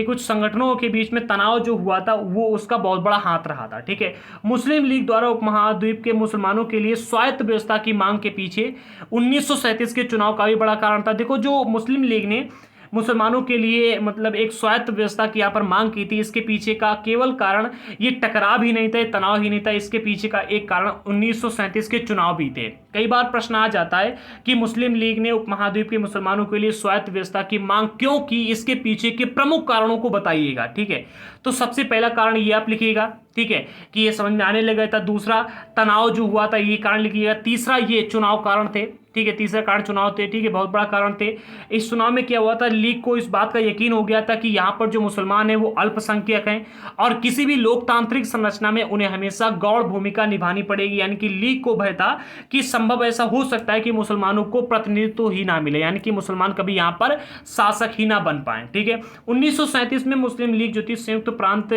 कुछ संगठनों के बीच में तनाव जो हुआ था वो उसका बहुत बड़ा हाथ रहा था, ठीक है। मुस्लिम लीग द्वारा उपमहाद्वीप के मुसलमानों के लिए स्वायत्त व्यवस्था की मांग के पीछे 1937 के चुनाव का भी बड़ा कारण था। देखो जो मुस्लिम लीग ने मुसलमानों के लिए मतलब एक स्वायत्त व्यवस्था की यहाँ पर मांग की थी। इसके पीछे का केवल कारण ये टकराव ही नहीं था, तनाव ही नहीं था, इसके पीछे का एक कारण 1937 के चुनाव भी थे। कई बार प्रश्न आ जाता है कि मुस्लिम लीग ने उपमहाद्वीप के मुसलमानों के लिए स्वायत्त व्यवस्था की मांग क्यों की, इसके पीछे के प्रमुख कारणों को बताइएगा। ठीक है, तो सबसे पहला कारण ये आप लिखिएगा, ठीक है, कि ये समझ में आने लगा था। दूसरा, तनाव जो हुआ था, ये कारण लिखिएगा। तीसरा, ये चुनाव कारण थे, ठीक है, तीसरा कारण चुनाव थे, ठीक है, बहुत बड़ा कारण थे। इस चुनाव में क्या हुआ था, लीग को इस बात का यकीन हो गया था कि यहाँ पर जो मुसलमान हैं वो अल्पसंख्यक हैं और किसी भी लोकतांत्रिक संरचना में उन्हें हमेशा गौण भूमिका निभानी पड़ेगी। यानी कि लीग को भय था कि संभव ऐसा हो सकता है कि मुसलमानों को प्रतिनिधित्व ही ना मिले, यानी कि मुसलमान कभी यहाँ पर शासक ही ना बन पाए। ठीक है, 1937 में मुस्लिम लीग जो थी संयुक्त प्रांत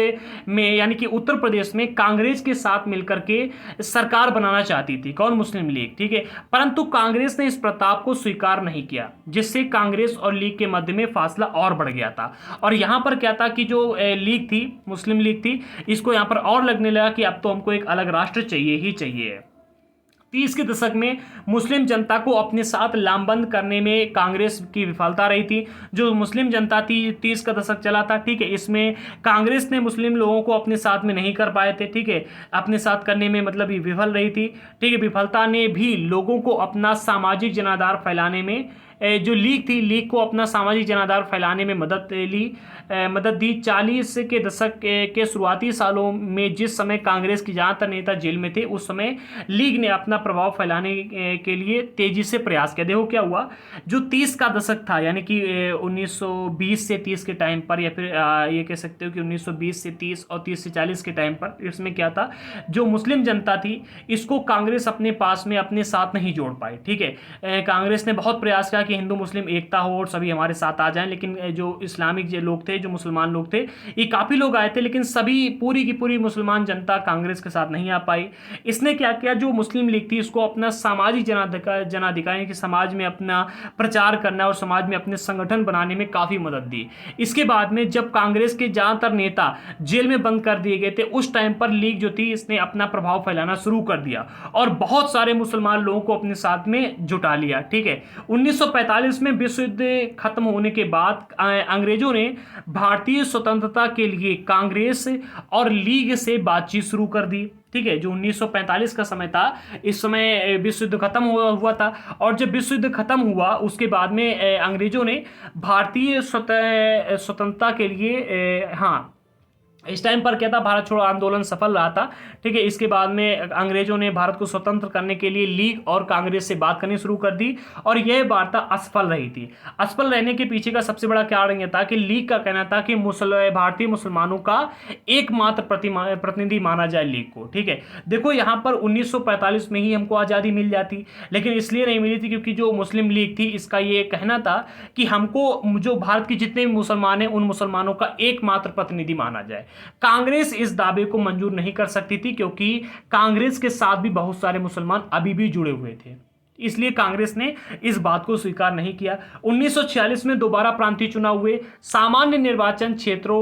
में यानी कि उत्तर प्रदेश में कांग्रेस के साथ मिलकर के सरकार बनाना चाहती थी। कौन? मुस्लिम लीग। ठीक है, परंतु कांग्रेस ने इस प्रस्ताव को स्वीकार नहीं किया, जिससे कांग्रेस और लीग के मध्य में फासला और बढ़ गया था। और यहां पर क्या था कि जो लीग थी, मुस्लिम लीग थी, इसको यहां पर और लगने लगा कि अब तो हमको एक अलग राष्ट्र चाहिए ही चाहिए। 30 के दशक में मुस्लिम जनता को अपने साथ लामबंद करने में कांग्रेस की विफलता रही थी। जो मुस्लिम जनता थी, 30 का दशक चला था, ठीक है, इसमें कांग्रेस ने मुस्लिम लोगों को अपने साथ में नहीं कर पाए थे, ठीक है, अपने साथ करने में मतलब ये विफल रही थी। ठीक है, विफलता ने भी लोगों को अपना सामाजिक जनाधार फैलाने में जो लीग थी, लीग को अपना सामाजिक जनाधार फैलाने में मदद दी। 40 के दशक के शुरुआती सालों में जिस समय कांग्रेस की ज़्यादातर नेता जेल में थे, उस समय लीग ने अपना प्रभाव फैलाने के लिए तेजी से प्रयास किया। देखो क्या हुआ, जो 30 का दशक था, यानी कि 1920 से 30 के टाइम पर, या फिर ये कह सकते हो कि 1920 से 30 और 30 से 40 के टाइम पर, इसमें क्या था, जो मुस्लिम जनता थी इसको कांग्रेस अपने पास में अपने साथ नहीं जोड़ पाई। ठीक है, कांग्रेस ने बहुत प्रयास किया कि हिंदू मुस्लिम एकता हो और सभी हमारे साथ आ जाएं, लेकिन जो इस्लामिक जो लोग थे, जो मुसलमान लोग थे, ये काफ़ी लोग आए थे, लेकिन सभी पूरी की पूरी मुसलमान जनता कांग्रेस के साथ नहीं आ पाई। इसने क्या किया, जो मुस्लिम लीग थी इसको अपना सामाजिक जनाधिकार कि समाज में अपना प्रचार करना और समाज में अपने संगठन बनाने में काफ़ी मदद दी। इसके बाद में जब कांग्रेस के ज़्यादातर नेता जेल में बंद कर दिए गए थे, उस टाइम पर लीग जो थी इसने अपना प्रभाव फैलाना शुरू कर दिया और बहुत सारे मुसलमान लोगों को अपने साथ में जुटा लिया। ठीक है, 1945 में विश्व युद्ध खत्म होने के बाद अंग्रेजों ने भारतीय स्वतंत्रता के लिए कांग्रेस और लीग से बातचीत शुरू कर दी। ठीक है, जो 1945 का समय था, इस समय विश्व युद्ध खत्म हुआ था, और जब विश्व युद्ध खत्म हुआ उसके बाद में अंग्रेजों ने भारतीय स्वतंत्रता के लिए इस टाइम पर क्या था, भारत छोड़ो आंदोलन सफल रहा था। ठीक है, इसके बाद में अंग्रेजों ने भारत को स्वतंत्र करने के लिए लीग और कांग्रेस से बात करनी शुरू कर दी और यह वार्ता असफल रही थी। असफल रहने के पीछे का सबसे बड़ा कारण यह था कि लीग का कहना था कि भारतीय मुसलमानों का एकमात्र प्रतिनिधि माना जाए लीग को। ठीक है, देखो यहाँ पर 1945 में ही हमको आज़ादी मिल जाती, लेकिन इसलिए नहीं मिली थी क्योंकि जो मुस्लिम लीग थी इसका ये कहना था कि हमको जो भारत के जितने भी मुसलमान हैं उन मुसलमानों का एकमात्र प्रतिनिधि माना जाए। कांग्रेस इस दावे को मंजूर नहीं कर सकती थी क्योंकि कांग्रेस के साथ भी बहुत सारे मुसलमान अभी भी जुड़े हुए थे, इसलिए कांग्रेस ने इस बात को स्वीकार नहीं किया। 1946 में दोबारा प्रांतीय चुनाव हुए। सामान्य निर्वाचन क्षेत्रों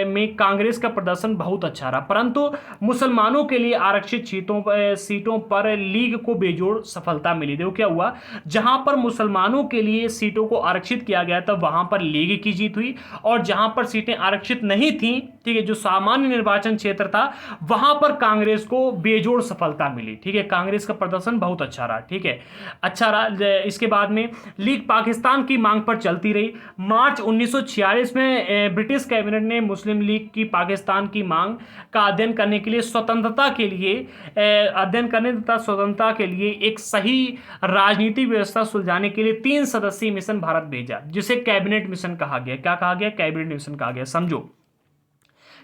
में कांग्रेस का प्रदर्शन बहुत अच्छा रहा, परंतु मुसलमानों के लिए आरक्षित सीटों पर लीग को बेजोड़ सफलता मिली। देखो क्या हुआ, जहां पर मुसलमानों के लिए सीटों को आरक्षित किया गया था वहां पर लीग की जीत हुई, और जहां पर सीटें आरक्षित नहीं थी, ठीक है, जो सामान्य निर्वाचन क्षेत्र था, वहां पर कांग्रेस को बेजोड़ सफलता मिली। ठीक है, कांग्रेस का प्रदर्शन बहुत अच्छा रहा। ठीक है, अच्छा रहा। इसके बाद में लीग पाकिस्तान की मांग पर चलती रही। मार्च 1946 में ब्रिटिश कैबिनेट ने मुस्लिम लीग की पाकिस्तान की मांग का अध्ययन करने के लिए स्वतंत्रता के लिए एक सही राजनीतिक व्यवस्था सुलझाने के लिए 3 सदस्यीय मिशन भारत भेजा, जिसे कैबिनेट मिशन कहा गया। क्या कहा गया? कैबिनेट मिशन कहा गया। समझो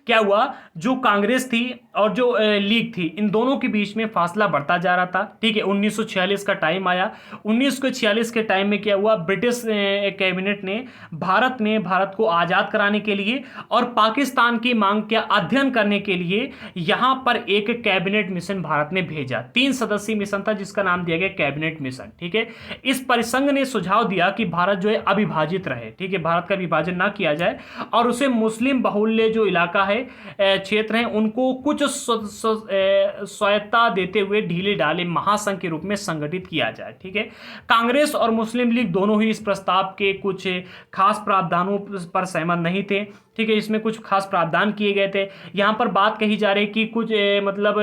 क्या हुआ, जो कांग्रेस थी और जो लीग थी, इन दोनों के बीच में फासला बढ़ता जा रहा था। ठीक है, 1946 का टाइम आया। 1946 के टाइम में क्या हुआ, ब्रिटिश कैबिनेट ने भारत को आज़ाद कराने के लिए और पाकिस्तान की मांग का अध्ययन करने के लिए यहाँ पर एक कैबिनेट मिशन भारत ने भेजा। 3 सदस्यीय मिशन था जिसका नाम दिया गया कैबिनेट मिशन। ठीक है, इस परिसंघ ने सुझाव दिया कि भारत जो है अविभाजित रहे। ठीक है, भारत का विभाजन ना किया जाए और उसे मुस्लिम बहुल्य जो इलाका है क्षेत्र हैं उनको कुछ स्वायत्तता देते हुए ढीले ढाले महासंघ के रूप में संगठित किया जाए। ठीक है, कांग्रेस और मुस्लिम लीग दोनों ही इस प्रस्ताव के कुछ खास प्रावधानों पर सहमत नहीं थे। ठीक है, इसमें कुछ खास प्रावधान किए गए थे। यहाँ पर बात कही जा रही कि कुछ मतलब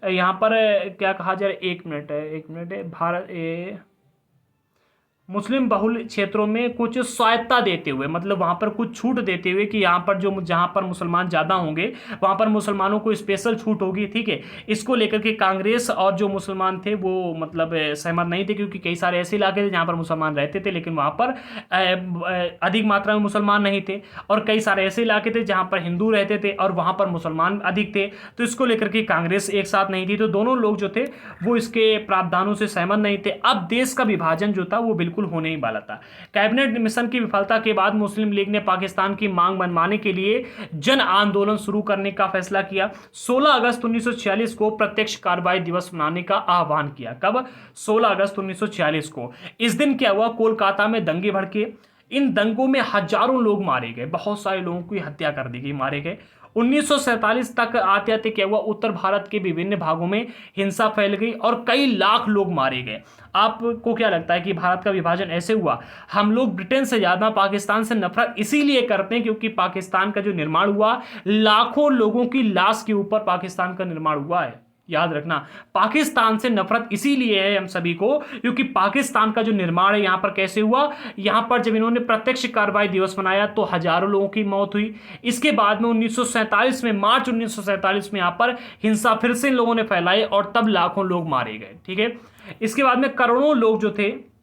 यहाँ पर क्या कहा जा रहा है, एक मिनट है, भारत मुस्लिम बहुल क्षेत्रों में कुछ स्वायत्तता देते हुए, मतलब वहाँ पर कुछ छूट देते हुए कि यहाँ पर जहाँ पर मुसलमान ज़्यादा होंगे वहाँ पर मुसलमानों को स्पेशल छूट होगी। ठीक है, इसको लेकर के कांग्रेस और जो मुसलमान थे वो मतलब सहमत नहीं थे, क्योंकि कई सारे ऐसे इलाके थे जहाँ पर मुसलमान रहते थे लेकिन वहाँ पर अधिक मात्रा में मुसलमान नहीं थे, और कई सारे ऐसे इलाके थे जहाँ पर हिंदू रहते थे और वहाँ पर मुसलमान अधिक थे। तो इसको लेकर के कांग्रेस एक साथ नहीं थी, तो दोनों लोग जो थे वो इसके प्रावधानों से सहमत नहीं थे। अब देश का विभाजन जो था वो बिल्कुल होने ही वाला था। कैबिनेट मिशन की विफलता के बाद मुस्लिम लीग ने पाकिस्तान की मांग मनवाने के लिए जन आंदोलन शुरू करने का फैसला किया। 16 अगस्त 1946 को प्रत्यक्ष कार्रवाई दिवस मनाने का आह्वान किया। कब? 16 अगस्त 1946 को। इस दिन क्या हुआ, कोलकाता में दंगे भड़के। इन दंगों में हजारों लोग मारे गए, बहुत सारे लोगों की हत्या कर दी गई, मारे गए। 1947 तक आते आते क्या हुआ, उत्तर भारत के विभिन्न भागों में हिंसा फैल गई और कई लाख लोग मारे गए। आपको क्या लगता है कि भारत का विभाजन ऐसे हुआ? हम लोग ब्रिटेन से ज़्यादा पाकिस्तान से नफरत इसीलिए करते हैं क्योंकि पाकिस्तान का जो निर्माण हुआ, लाखों लोगों की लाश के ऊपर पाकिस्तान का निर्माण हुआ है। याद रखना, पाकिस्तान से नफरत इसीलिए है हम सभी को क्योंकि पाकिस्तान का जो निर्माण है यहाँ पर कैसे हुआ, यहाँ पर जब इन्होंने प्रत्यक्ष कार्रवाई दिवस मनाया तो हजारों लोगों की मौत हुई। इसके बाद में 1947 में, मार्च 1947 में यहाँ पर हिंसा फिर से इन लोगों ने फैलाई और तब लाखों लोग मारे गए। ठीक है, इसके बाद में करोड़ों लोग जो थे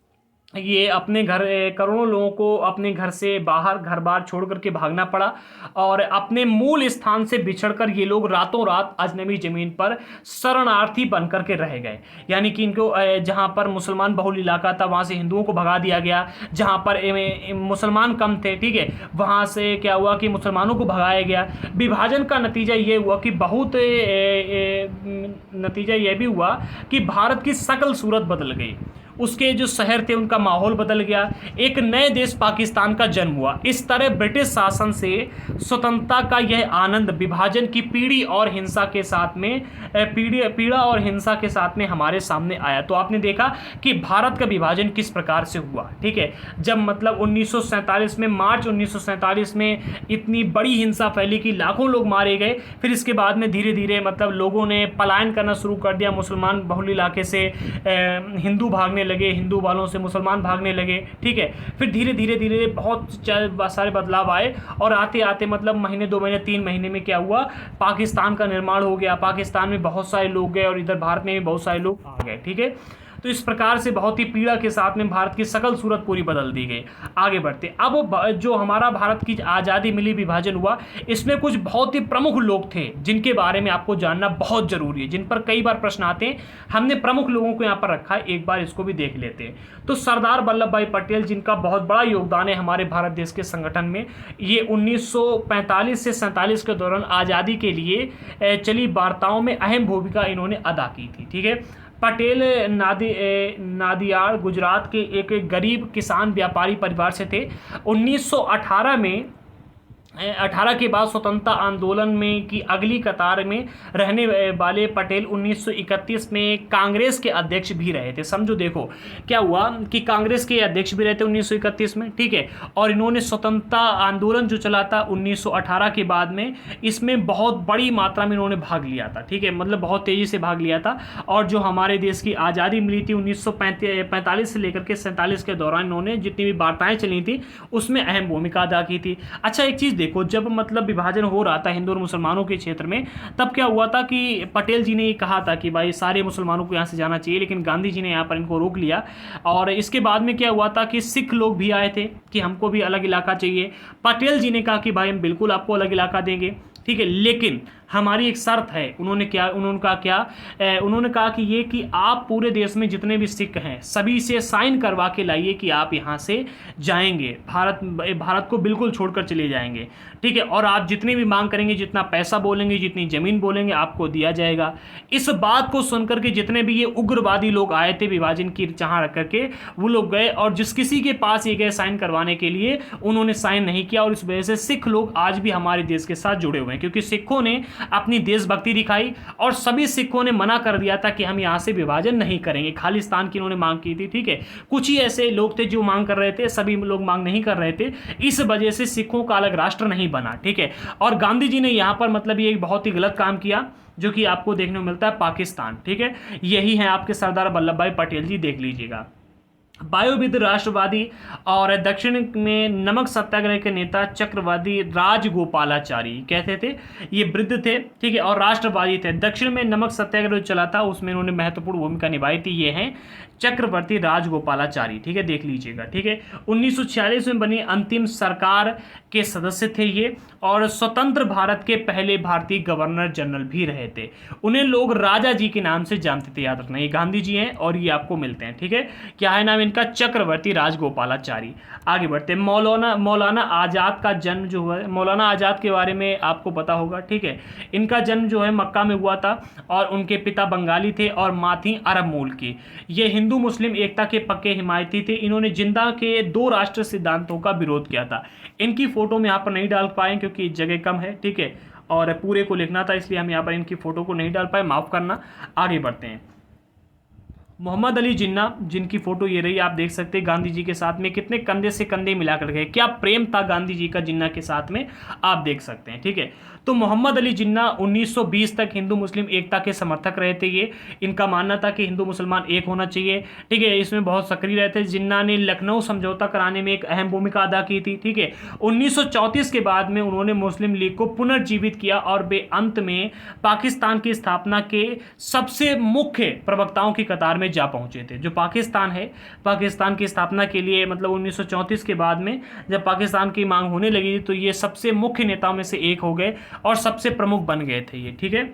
ये अपने घर, करोड़ों लोगों को अपने घर से बाहर, घर बार छोड़ करके भागना पड़ा और अपने मूल स्थान से बिछड़कर ये लोग रातों रात अजनबी जमीन पर शरणार्थी बन करके रह गए। यानी कि इनको जहाँ पर मुसलमान बहुल इलाका था वहाँ से हिंदुओं को भगा दिया गया, जहाँ पर मुसलमान कम थे, ठीक है, वहाँ से क्या हुआ कि मुसलमानों को भगाया गया। विभाजन का नतीजा ये हुआ कि नतीजा ये भी हुआ कि भारत की शकल सूरत बदल गई, उसके जो शहर थे उनका माहौल बदल गया, एक नए देश पाकिस्तान का जन्म हुआ। इस तरह ब्रिटिश शासन से स्वतंत्रता का यह आनंद विभाजन की पीड़ा और हिंसा के साथ में हमारे सामने आया। तो आपने देखा कि भारत का विभाजन किस प्रकार से हुआ। ठीक है, जब मतलब 1947 में, मार्च 1947 में इतनी बड़ी हिंसा फैली कि लाखों लोग मारे गए। फिर इसके बाद में धीरे धीरे मतलब लोगों ने पलायन करना शुरू कर दिया, मुसलमान बहुल इलाके से हिंदू भागने लगे, हिंदू वालों से मुसलमान भागने लगे। ठीक है, फिर धीरे धीरे बहुत सारे बदलाव आए और आते आते मतलब महीने, 2 महीने, 3 महीने में क्या हुआ, पाकिस्तान का निर्माण हो गया। पाकिस्तान में बहुत सारे लोग गए और इधर भारत में भी बहुत सारे लोग आ गए। ठीक है, तो इस प्रकार से बहुत ही पीड़ा के साथ में भारत की शकल सूरत पूरी बदल दी गई। आगे बढ़ते, अब जो हमारा भारत की आज़ादी मिली, विभाजन हुआ, इसमें कुछ बहुत ही प्रमुख लोग थे जिनके बारे में आपको जानना बहुत जरूरी है, जिन पर कई बार प्रश्न आते हैं। हमने प्रमुख लोगों को यहाँ पर रखा है, एक बार इसको भी देख लेते हैं। तो सरदार वल्लभ भाई पटेल, जिनका बहुत बड़ा योगदान है हमारे भारत देश के संगठन में, ये 1945 से 47 के दौरान आज़ादी के लिए चली वार्ताओं में अहम भूमिका इन्होंने अदा की थी। ठीक है, पटेल नादियाड गुजरात के एक गरीब किसान व्यापारी परिवार से थे। 1918 में 18 के बाद स्वतंत्रता आंदोलन में की अगली कतार में रहने वाले पटेल 1931 में कांग्रेस के अध्यक्ष भी रहे थे। समझो, देखो क्या हुआ कि कांग्रेस के अध्यक्ष भी रहे थे 1931 में। ठीक है, और इन्होंने स्वतंत्रता आंदोलन जो चला था 1918 के बाद में, इसमें बहुत बड़ी मात्रा में इन्होंने भाग लिया था। ठीक है, मतलब बहुत तेज़ी से भाग लिया था। और जो हमारे देश की आज़ादी मिली थी 1945 से लेकर के 47 के दौरान इन्होंने जितनी भी वार्ताएँ चली थी उसमें अहम भूमिका अदा की थी। अच्छा, एक चीज़ देखो, जब मतलब विभाजन हो रहा था हिंदू और मुसलमानों के क्षेत्र में, तब क्या हुआ था कि पटेल जी ने ये कहा था कि भाई सारे मुसलमानों को यहाँ से जाना चाहिए, लेकिन गांधी जी ने यहाँ पर इनको रोक लिया। और इसके बाद में क्या हुआ था कि सिख लोग भी आए थे कि हमको भी अलग इलाका चाहिए। पटेल जी ने कहा कि भाई हम बिल्कुल आपको अलग इलाका देंगे। ठीक है, लेकिन हमारी एक शर्त है। उन्होंने कहा कि ये कि आप पूरे देश में जितने भी सिख हैं सभी से साइन करवा के लाइए कि आप यहाँ से जाएंगे, भारत को बिल्कुल छोड़कर चले जाएंगे, ठीक है। और आप जितनी भी मांग करेंगे, जितना पैसा बोलेंगे, जितनी ज़मीन बोलेंगे, आपको दिया जाएगा। इस बात को सुनकर के जितने भी ये उग्रवादी लोग आए थे विभाजन की चाह रख करके, वो लोग गए और जिस किसी के पास ये गए साइन करवाने के लिए, उन्होंने साइन नहीं किया। और इस वजह से सिख लोग आज भी हमारे देश के साथ जुड़े हुए हैं, क्योंकि सिखों ने अपनी देशभक्ति दिखाई और सभी सिखों ने मना कर दिया था कि हम यहाँ से विभाजन नहीं करेंगे। खालिस्तान की उन्होंने मांग की थी, ठीक है। कुछ ही ऐसे लोग थे जो मांग कर रहे थे, सभी लोग मांग नहीं कर रहे थे। इस वजह से सिखों का अलग राष्ट्र नहीं बना, ठीक है। और गांधी जी ने यहाँ पर मतलब ये एक बहुत ही गलत काम किया, जो कि आपको देखने को मिलता है पाकिस्तान, ठीक है। यही है आपके सरदार वल्लभ भाई पटेल जी, देख लीजिएगा। वायुविद, राष्ट्रवादी और दक्षिण में नमक सत्याग्रह के नेता चक्रवर्ती राजगोपालाचारी कहते थे, ये वृद्ध थे, ठीक है, और राष्ट्रवादी थे। दक्षिण में नमक सत्याग्रह चला था, उसमें उन्होंने महत्वपूर्ण भूमिका निभाई थी। ये हैं चक्रवर्ती राजगोपालाचारी, ठीक है, देख लीजिएगा, ठीक है। 1946 में बनी अंतिम सरकार के सदस्य थे ये, और स्वतंत्र भारत के पहले भारतीय गवर्नर जनरल भी रहे थे। उन्हें लोग राजा जी के नाम से जानते थे, याद रखना। ये गांधी जी हैं और ये आपको मिलते हैं, ठीक है। क्या है नाम इनका? चक्रवर्ती राजगोपालाचारी। आगे बढ़ते हैं। मौलाना आज़ाद का जन्म जो है, मौलाना आज़ाद के बारे में आपको पता होगा, ठीक है। इनका जन्म जो है मक्का में हुआ था और उनके पिता बंगाली थे और माँ थी अरब मूल की। ये हिंदू मुस्लिम एकता के पक्के हिमायती थे। इन्होंने जिंदा के 2 राष्ट्र सिद्धांतों का विरोध किया था। इनकी फोटो में यहाँ पर नहीं डाल पाए क्योंकि जगह कम है, ठीक है, और पूरे को लिखना था, इसलिए हम यहाँ पर इनकी फोटो को नहीं डाल पाए, माफ करना। आगे बढ़ते हैं। मोहम्मद अली जिन्ना, जिनकी फोटो ये रही, आप देख सकते हैं गांधी जी के साथ में कितने कंधे से कंधे मिलाकर गए, क्या प्रेम था गांधी जी का जिन्ना के साथ में, आप देख सकते हैं, ठीक है। तो मोहम्मद अली जिन्ना 1920 तक हिंदू मुस्लिम एकता के समर्थक रहे थे। ये इनका मानना था कि हिंदू मुसलमान एक होना चाहिए, ठीक है, इसमें बहुत सक्रिय रहे थे। जिन्ना ने लखनऊ समझौता कराने में एक अहम भूमिका अदा की थी, ठीक है। 1934 के बाद में उन्होंने मुस्लिम लीग को पुनर्जीवित किया और वे अंत में पाकिस्तान की स्थापना के सबसे मुख्य प्रवक्ताओं की कतार में जा पहुंचे थे। जो पाकिस्तान है, पाकिस्तान की स्थापना के लिए मतलब 1934 के बाद में जब पाकिस्तान की मांग होने लगी तो ये सबसे मुख्य नेताओं में से एक हो गए और सबसे प्रमुख बन गए थे ये, ठीक है।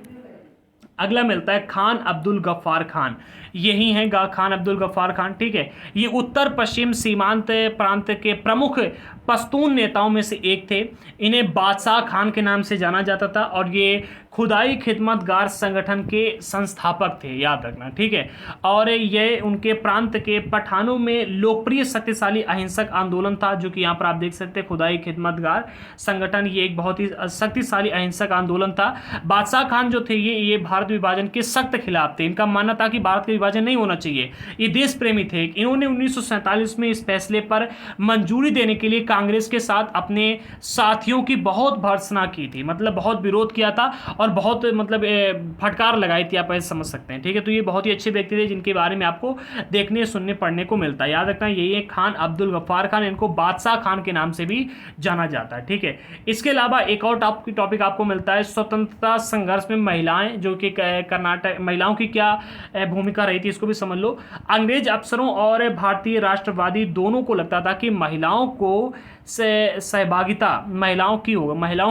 अगला मिलता है खान अब्दुल गफ्फार खान, यही हैं खान अब्दुल गफ्फार खान, ठीक है। ये उत्तर पश्चिम सीमांत प्रांत के प्रमुख पश्तून नेताओं में से एक थे। इन्हें बादशाह खान के नाम से जाना जाता था और ये खुदाई खिदमतगार संगठन के संस्थापक थे, याद रखना, ठीक है। और ये उनके प्रांत के पठानों में लोकप्रिय शक्तिशाली अहिंसक आंदोलन था, जो कि यहाँ पर आप देख सकते हैं खुदाई खिदमतगार संगठन, ये एक बहुत ही शक्तिशाली अहिंसक आंदोलन था। बादशाह खान जो थे ये भारत विभाजन के सख्त खिलाफ थे। इनका मानना था कि भारत का विभाजन नहीं होना चाहिए, ये देश प्रेमी थे। इन्होंने 1947 में इस फैसले पर मंजूरी देने के लिए कांग्रेस के साथ अपने साथियों की बहुत भर्त्सना की थी, मतलब बहुत विरोध किया था और बहुत मतलब फटकार लगाई थी, आप ऐसे समझ सकते हैं, ठीक है। तो ये बहुत ही अच्छे व्यक्ति थे जिनके बारे में आपको देखने सुनने पढ़ने को मिलता है, याद रखना। यही है खान अब्दुल गफ्फार खान, इनको बादशाह खान के नाम से भी जाना जाता है, ठीक है। इसके अलावा एक और टॉपिक आपको मिलता है स्वतंत्रता संघर्ष में महिलाएं, जो कि कर्नाटक महिलाओं की क्या भूमिका रही थी, इसको भी समझ लो। अंग्रेज अफसरों और भारतीय राष्ट्रवादी दोनों को लगता था कि महिलाओं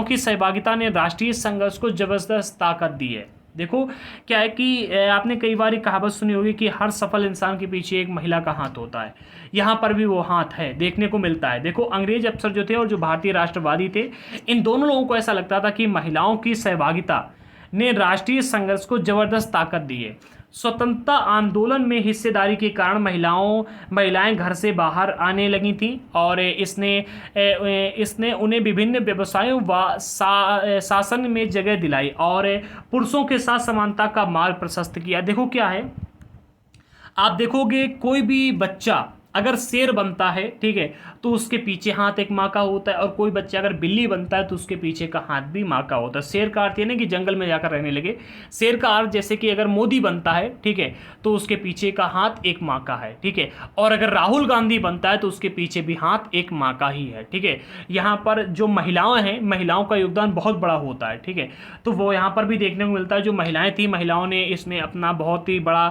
की सहभागिता ने राष्ट्रीय संघर्ष को जबरदस्त ताकत दी है। देखो क्या है कि आपने कई बार कहावत सुनी होगी कि हर सफल इंसान के पीछे एक महिला का हाथ होता है, यहाँ पर भी वो हाथ है, देखने को मिलता है। देखो अंग्रेज अफसर जो थे और जो भारतीय राष्ट्रवादी थे, इन दोनों लोगों को ऐसा लगता था कि महिलाओं की सहभागिता ने राष्ट्रीय संघर्ष को जबरदस्त ताकत दी है। स्वतंत्रता आंदोलन में हिस्सेदारी के कारण महिलाएं घर से बाहर आने लगी थीं और इसने उन्हें विभिन्न व्यवसायों व शासन में जगह दिलाई और पुरुषों के साथ समानता का मार्ग प्रशस्त किया। देखो क्या है, आप देखोगे कोई भी बच्चा अगर शेर बनता है, ठीक है, तो उसके पीछे हाथ एक माँ का होता है, और कोई बच्चा अगर बिल्ली बनता है तो उसके पीछे का हाथ भी माँ का होता है। शेर का अर्थ ये नहीं कि जंगल में जाकर रहने लगे, शेर का अर्थ जैसे कि अगर मोदी बनता है, ठीक है, तो उसके पीछे का हाथ एक माँ का है, ठीक है, और अगर राहुल गांधी बनता है तो उसके पीछे भी हाथ एक माँ का ही है, ठीक है। यहाँ पर जो महिलाएं हैं, महिलाओं का योगदान बहुत बड़ा होता है, ठीक है, तो वो यहाँ पर भी देखने को मिलता है। जो महिलाएं थी, महिलाओं ने इसमें अपना बहुत ही बड़ा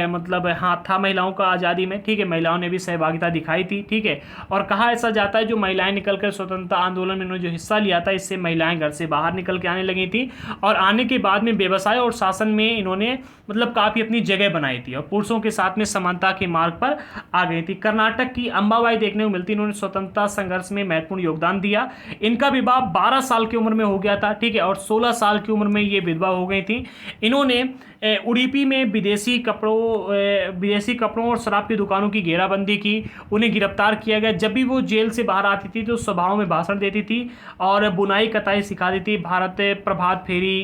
मतलब हाथ था महिलाओं का आज़ादी में, ठीक है, महिलाओं ने भी सहभागिता दिखाई थी, ठीक है। और कहा ऐसा जाता है जो महिलाएं निकलकर स्वतंत्रता आंदोलन में इन्होंने जो हिस्सा लिया था, इससे महिलाएं घर से बाहर निकल के आने लगी थी और आने के बाद में व्यवसाय और शासन में इन्होंने मतलब काफ़ी अपनी जगह बनाई थी और पुरुषों के साथ में समानता के मार्ग पर आ गई थी। कर्नाटक की अंबाबाई देखने को मिलती, इन्होंने स्वतंत्रता संघर्ष में महत्वपूर्ण योगदान दिया। इनका विवाह 12 साल की उम्र में हो गया था, ठीक है, और 16 साल की उम्र में ये विधवा हो गई थी। इन्होंने उडुपी में विदेशी कपड़ों और शराब की दुकानों की घेराबंदी की, उन्हें गिरफ्तार किया गया। जब भी वो जेल से बाहर आती थी तो सभाओं में भाषण देती थी और बुनाई कताई सिखाती थी, भारत प्रभात फेरी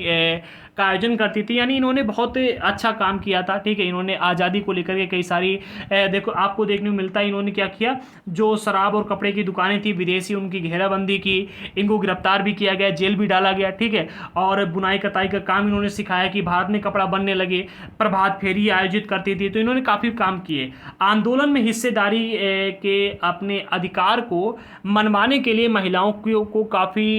का आयोजन करती थी। यानी इन्होंने बहुत अच्छा काम किया था, ठीक है। इन्होंने आज़ादी को लेकर के कई सारी देखो आपको देखने को मिलता है इन्होंने क्या किया, जो शराब और कपड़े की दुकानें थी विदेशी, उनकी घेराबंदी की, इनको गिरफ्तार भी किया गया, जेल भी डाला गया, ठीक है। और बुनाई कताई का काम इन्होंने सिखाया कि भारत में कपड़ा बनने लगे, प्रभात फेरी आयोजित करती थी, तो इन्होंने काफ़ी काम किए। आंदोलन में हिस्सेदारी के अपने अधिकार को मनवाने के लिए महिलाओं को काफ़ी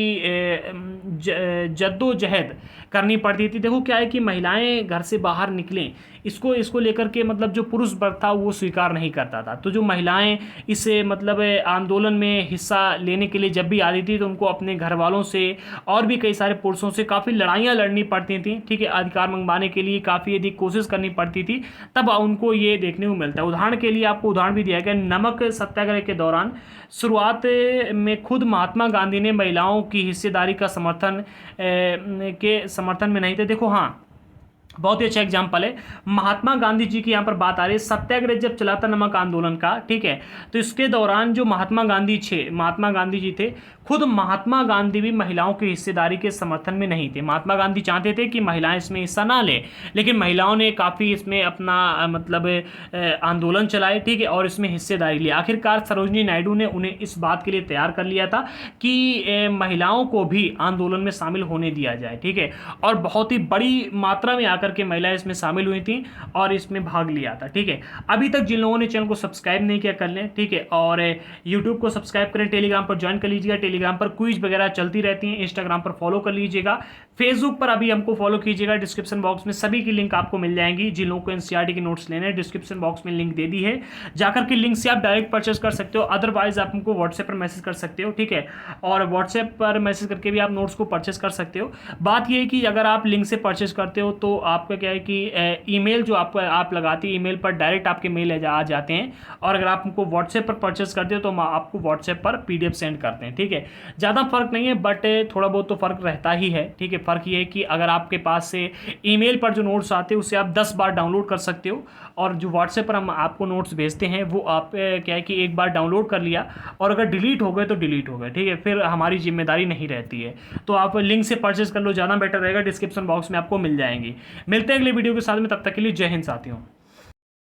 जद्दोजहद करनी पड़ती थी। देखो क्या है कि महिलाएं घर से बाहर निकलें, इसको लेकर के मतलब जो पुरुष वर्ग था वो स्वीकार नहीं करता था। तो जो महिलाएं इस मतलब आंदोलन में हिस्सा लेने के लिए जब भी आती थी तो उनको अपने घर वालों से और भी कई सारे पुरुषों से काफ़ी लड़ाइयाँ लड़नी पड़ती थी, ठीक है। अधिकार मंगवाने के लिए काफ़ी यदि कोशिश करनी पड़ती थी तब उनको ये देखने को मिलता है। उदाहरण के लिए आपको उदाहरण भी दिया गया, नमक सत्याग्रह के दौरान शुरुआत में खुद महात्मा गांधी ने महिलाओं की हिस्सेदारी का समर्थन में नहीं थे। देखो हाँ, बहुत ही अच्छा एग्जाम्पल है, महात्मा गांधी जी की यहाँ पर बात आ रही है। सत्याग्रह जब चला था नमक आंदोलन का, ठीक है, तो इसके दौरान जो महात्मा गांधी जी थे, खुद महात्मा गांधी भी महिलाओं की हिस्सेदारी के समर्थन में नहीं थे। महात्मा गांधी चाहते थे कि महिलाएं इसमें हिस्सा ना लें, लेकिन महिलाओं ने काफ़ी इसमें अपना मतलब आंदोलन चलाए, ठीक है, और इसमें हिस्सेदारी ली। आखिरकार सरोजिनी नायडू ने उन्हें इस बात के लिए तैयार कर लिया था कि महिलाओं को भी आंदोलन में शामिल होने दिया जाए, ठीक है। और बहुत ही बड़ी मात्रा में आकर के महिलाएं इसमें शामिल हुई थी और इसमें भाग लिया था, ठीक है। अभी तक जिन लोगों ने चैनल को सब्सक्राइब नहीं किया कर लें, ठीक है, और यूट्यूब को सब्सक्राइब करें, टेलीग्राम पर ज्वाइन कर लीजिएगा, टेलीग्राम पर क्विज वगैरह चलती रहती हैं, इंस्टाग्राम पर फॉलो कर लीजिएगा, फेसबुक पर अभी हमको फॉलो कीजिएगा। डिस्क्रिप्शन बॉक्स में सभी की लिंक आपको मिल जाएंगी। जिन लोगों को एनसीईआरटी के नोट्स लेने हैं डिस्क्रिप्शन बॉक्स में लिंक दे दी है, जाकर के लिंक से आप डायरेक्ट परचेस कर सकते हो, अदरवाइज आप हमको व्हाट्सएप पर मैसेज कर सकते हो, ठीक है, और व्हाट्सएप पर मैसेज करके भी आप नोट्स को परचेस कर सकते हो। बात यह है कि अगर आप लिंक से परचेस करते हो तो आपका क्या है कि ईमेल जो आप लगाती है, ईमेल पर डायरेक्ट आपके मेल आ जाते हैं, और अगर आप हमको व्हाट्सएप पर परचेस करते हो तो हम आपको व्हाट्सएप पर पीडीएफ सेंड करते हैं, ठीक है। ज़्यादा फर्क नहीं है, बट थोड़ा बहुत तो फर्क रहता ही है, ठीक है। फर्क ये है कि अगर आपके पास से ईमेल पर जो नोट्स आते हैं उससे आप 10 बार डाउनलोड कर सकते हो, और जो व्हाट्सएप पर हम आपको नोट्स भेजते हैं वो आप क्या है कि एक बार डाउनलोड कर लिया और अगर डिलीट हो गए तो डिलीट हो गए, ठीक है, फिर हमारी जिम्मेदारी नहीं रहती है। तो आप लिंक से परचेस कर लो, ज़्यादा बेटर रहेगा, डिस्क्रिप्शन बॉक्स में आपको मिल जाएंगी। मिलते हैं अगले वीडियो के साथ में, तब तक के लिए जय हिंद साथियों।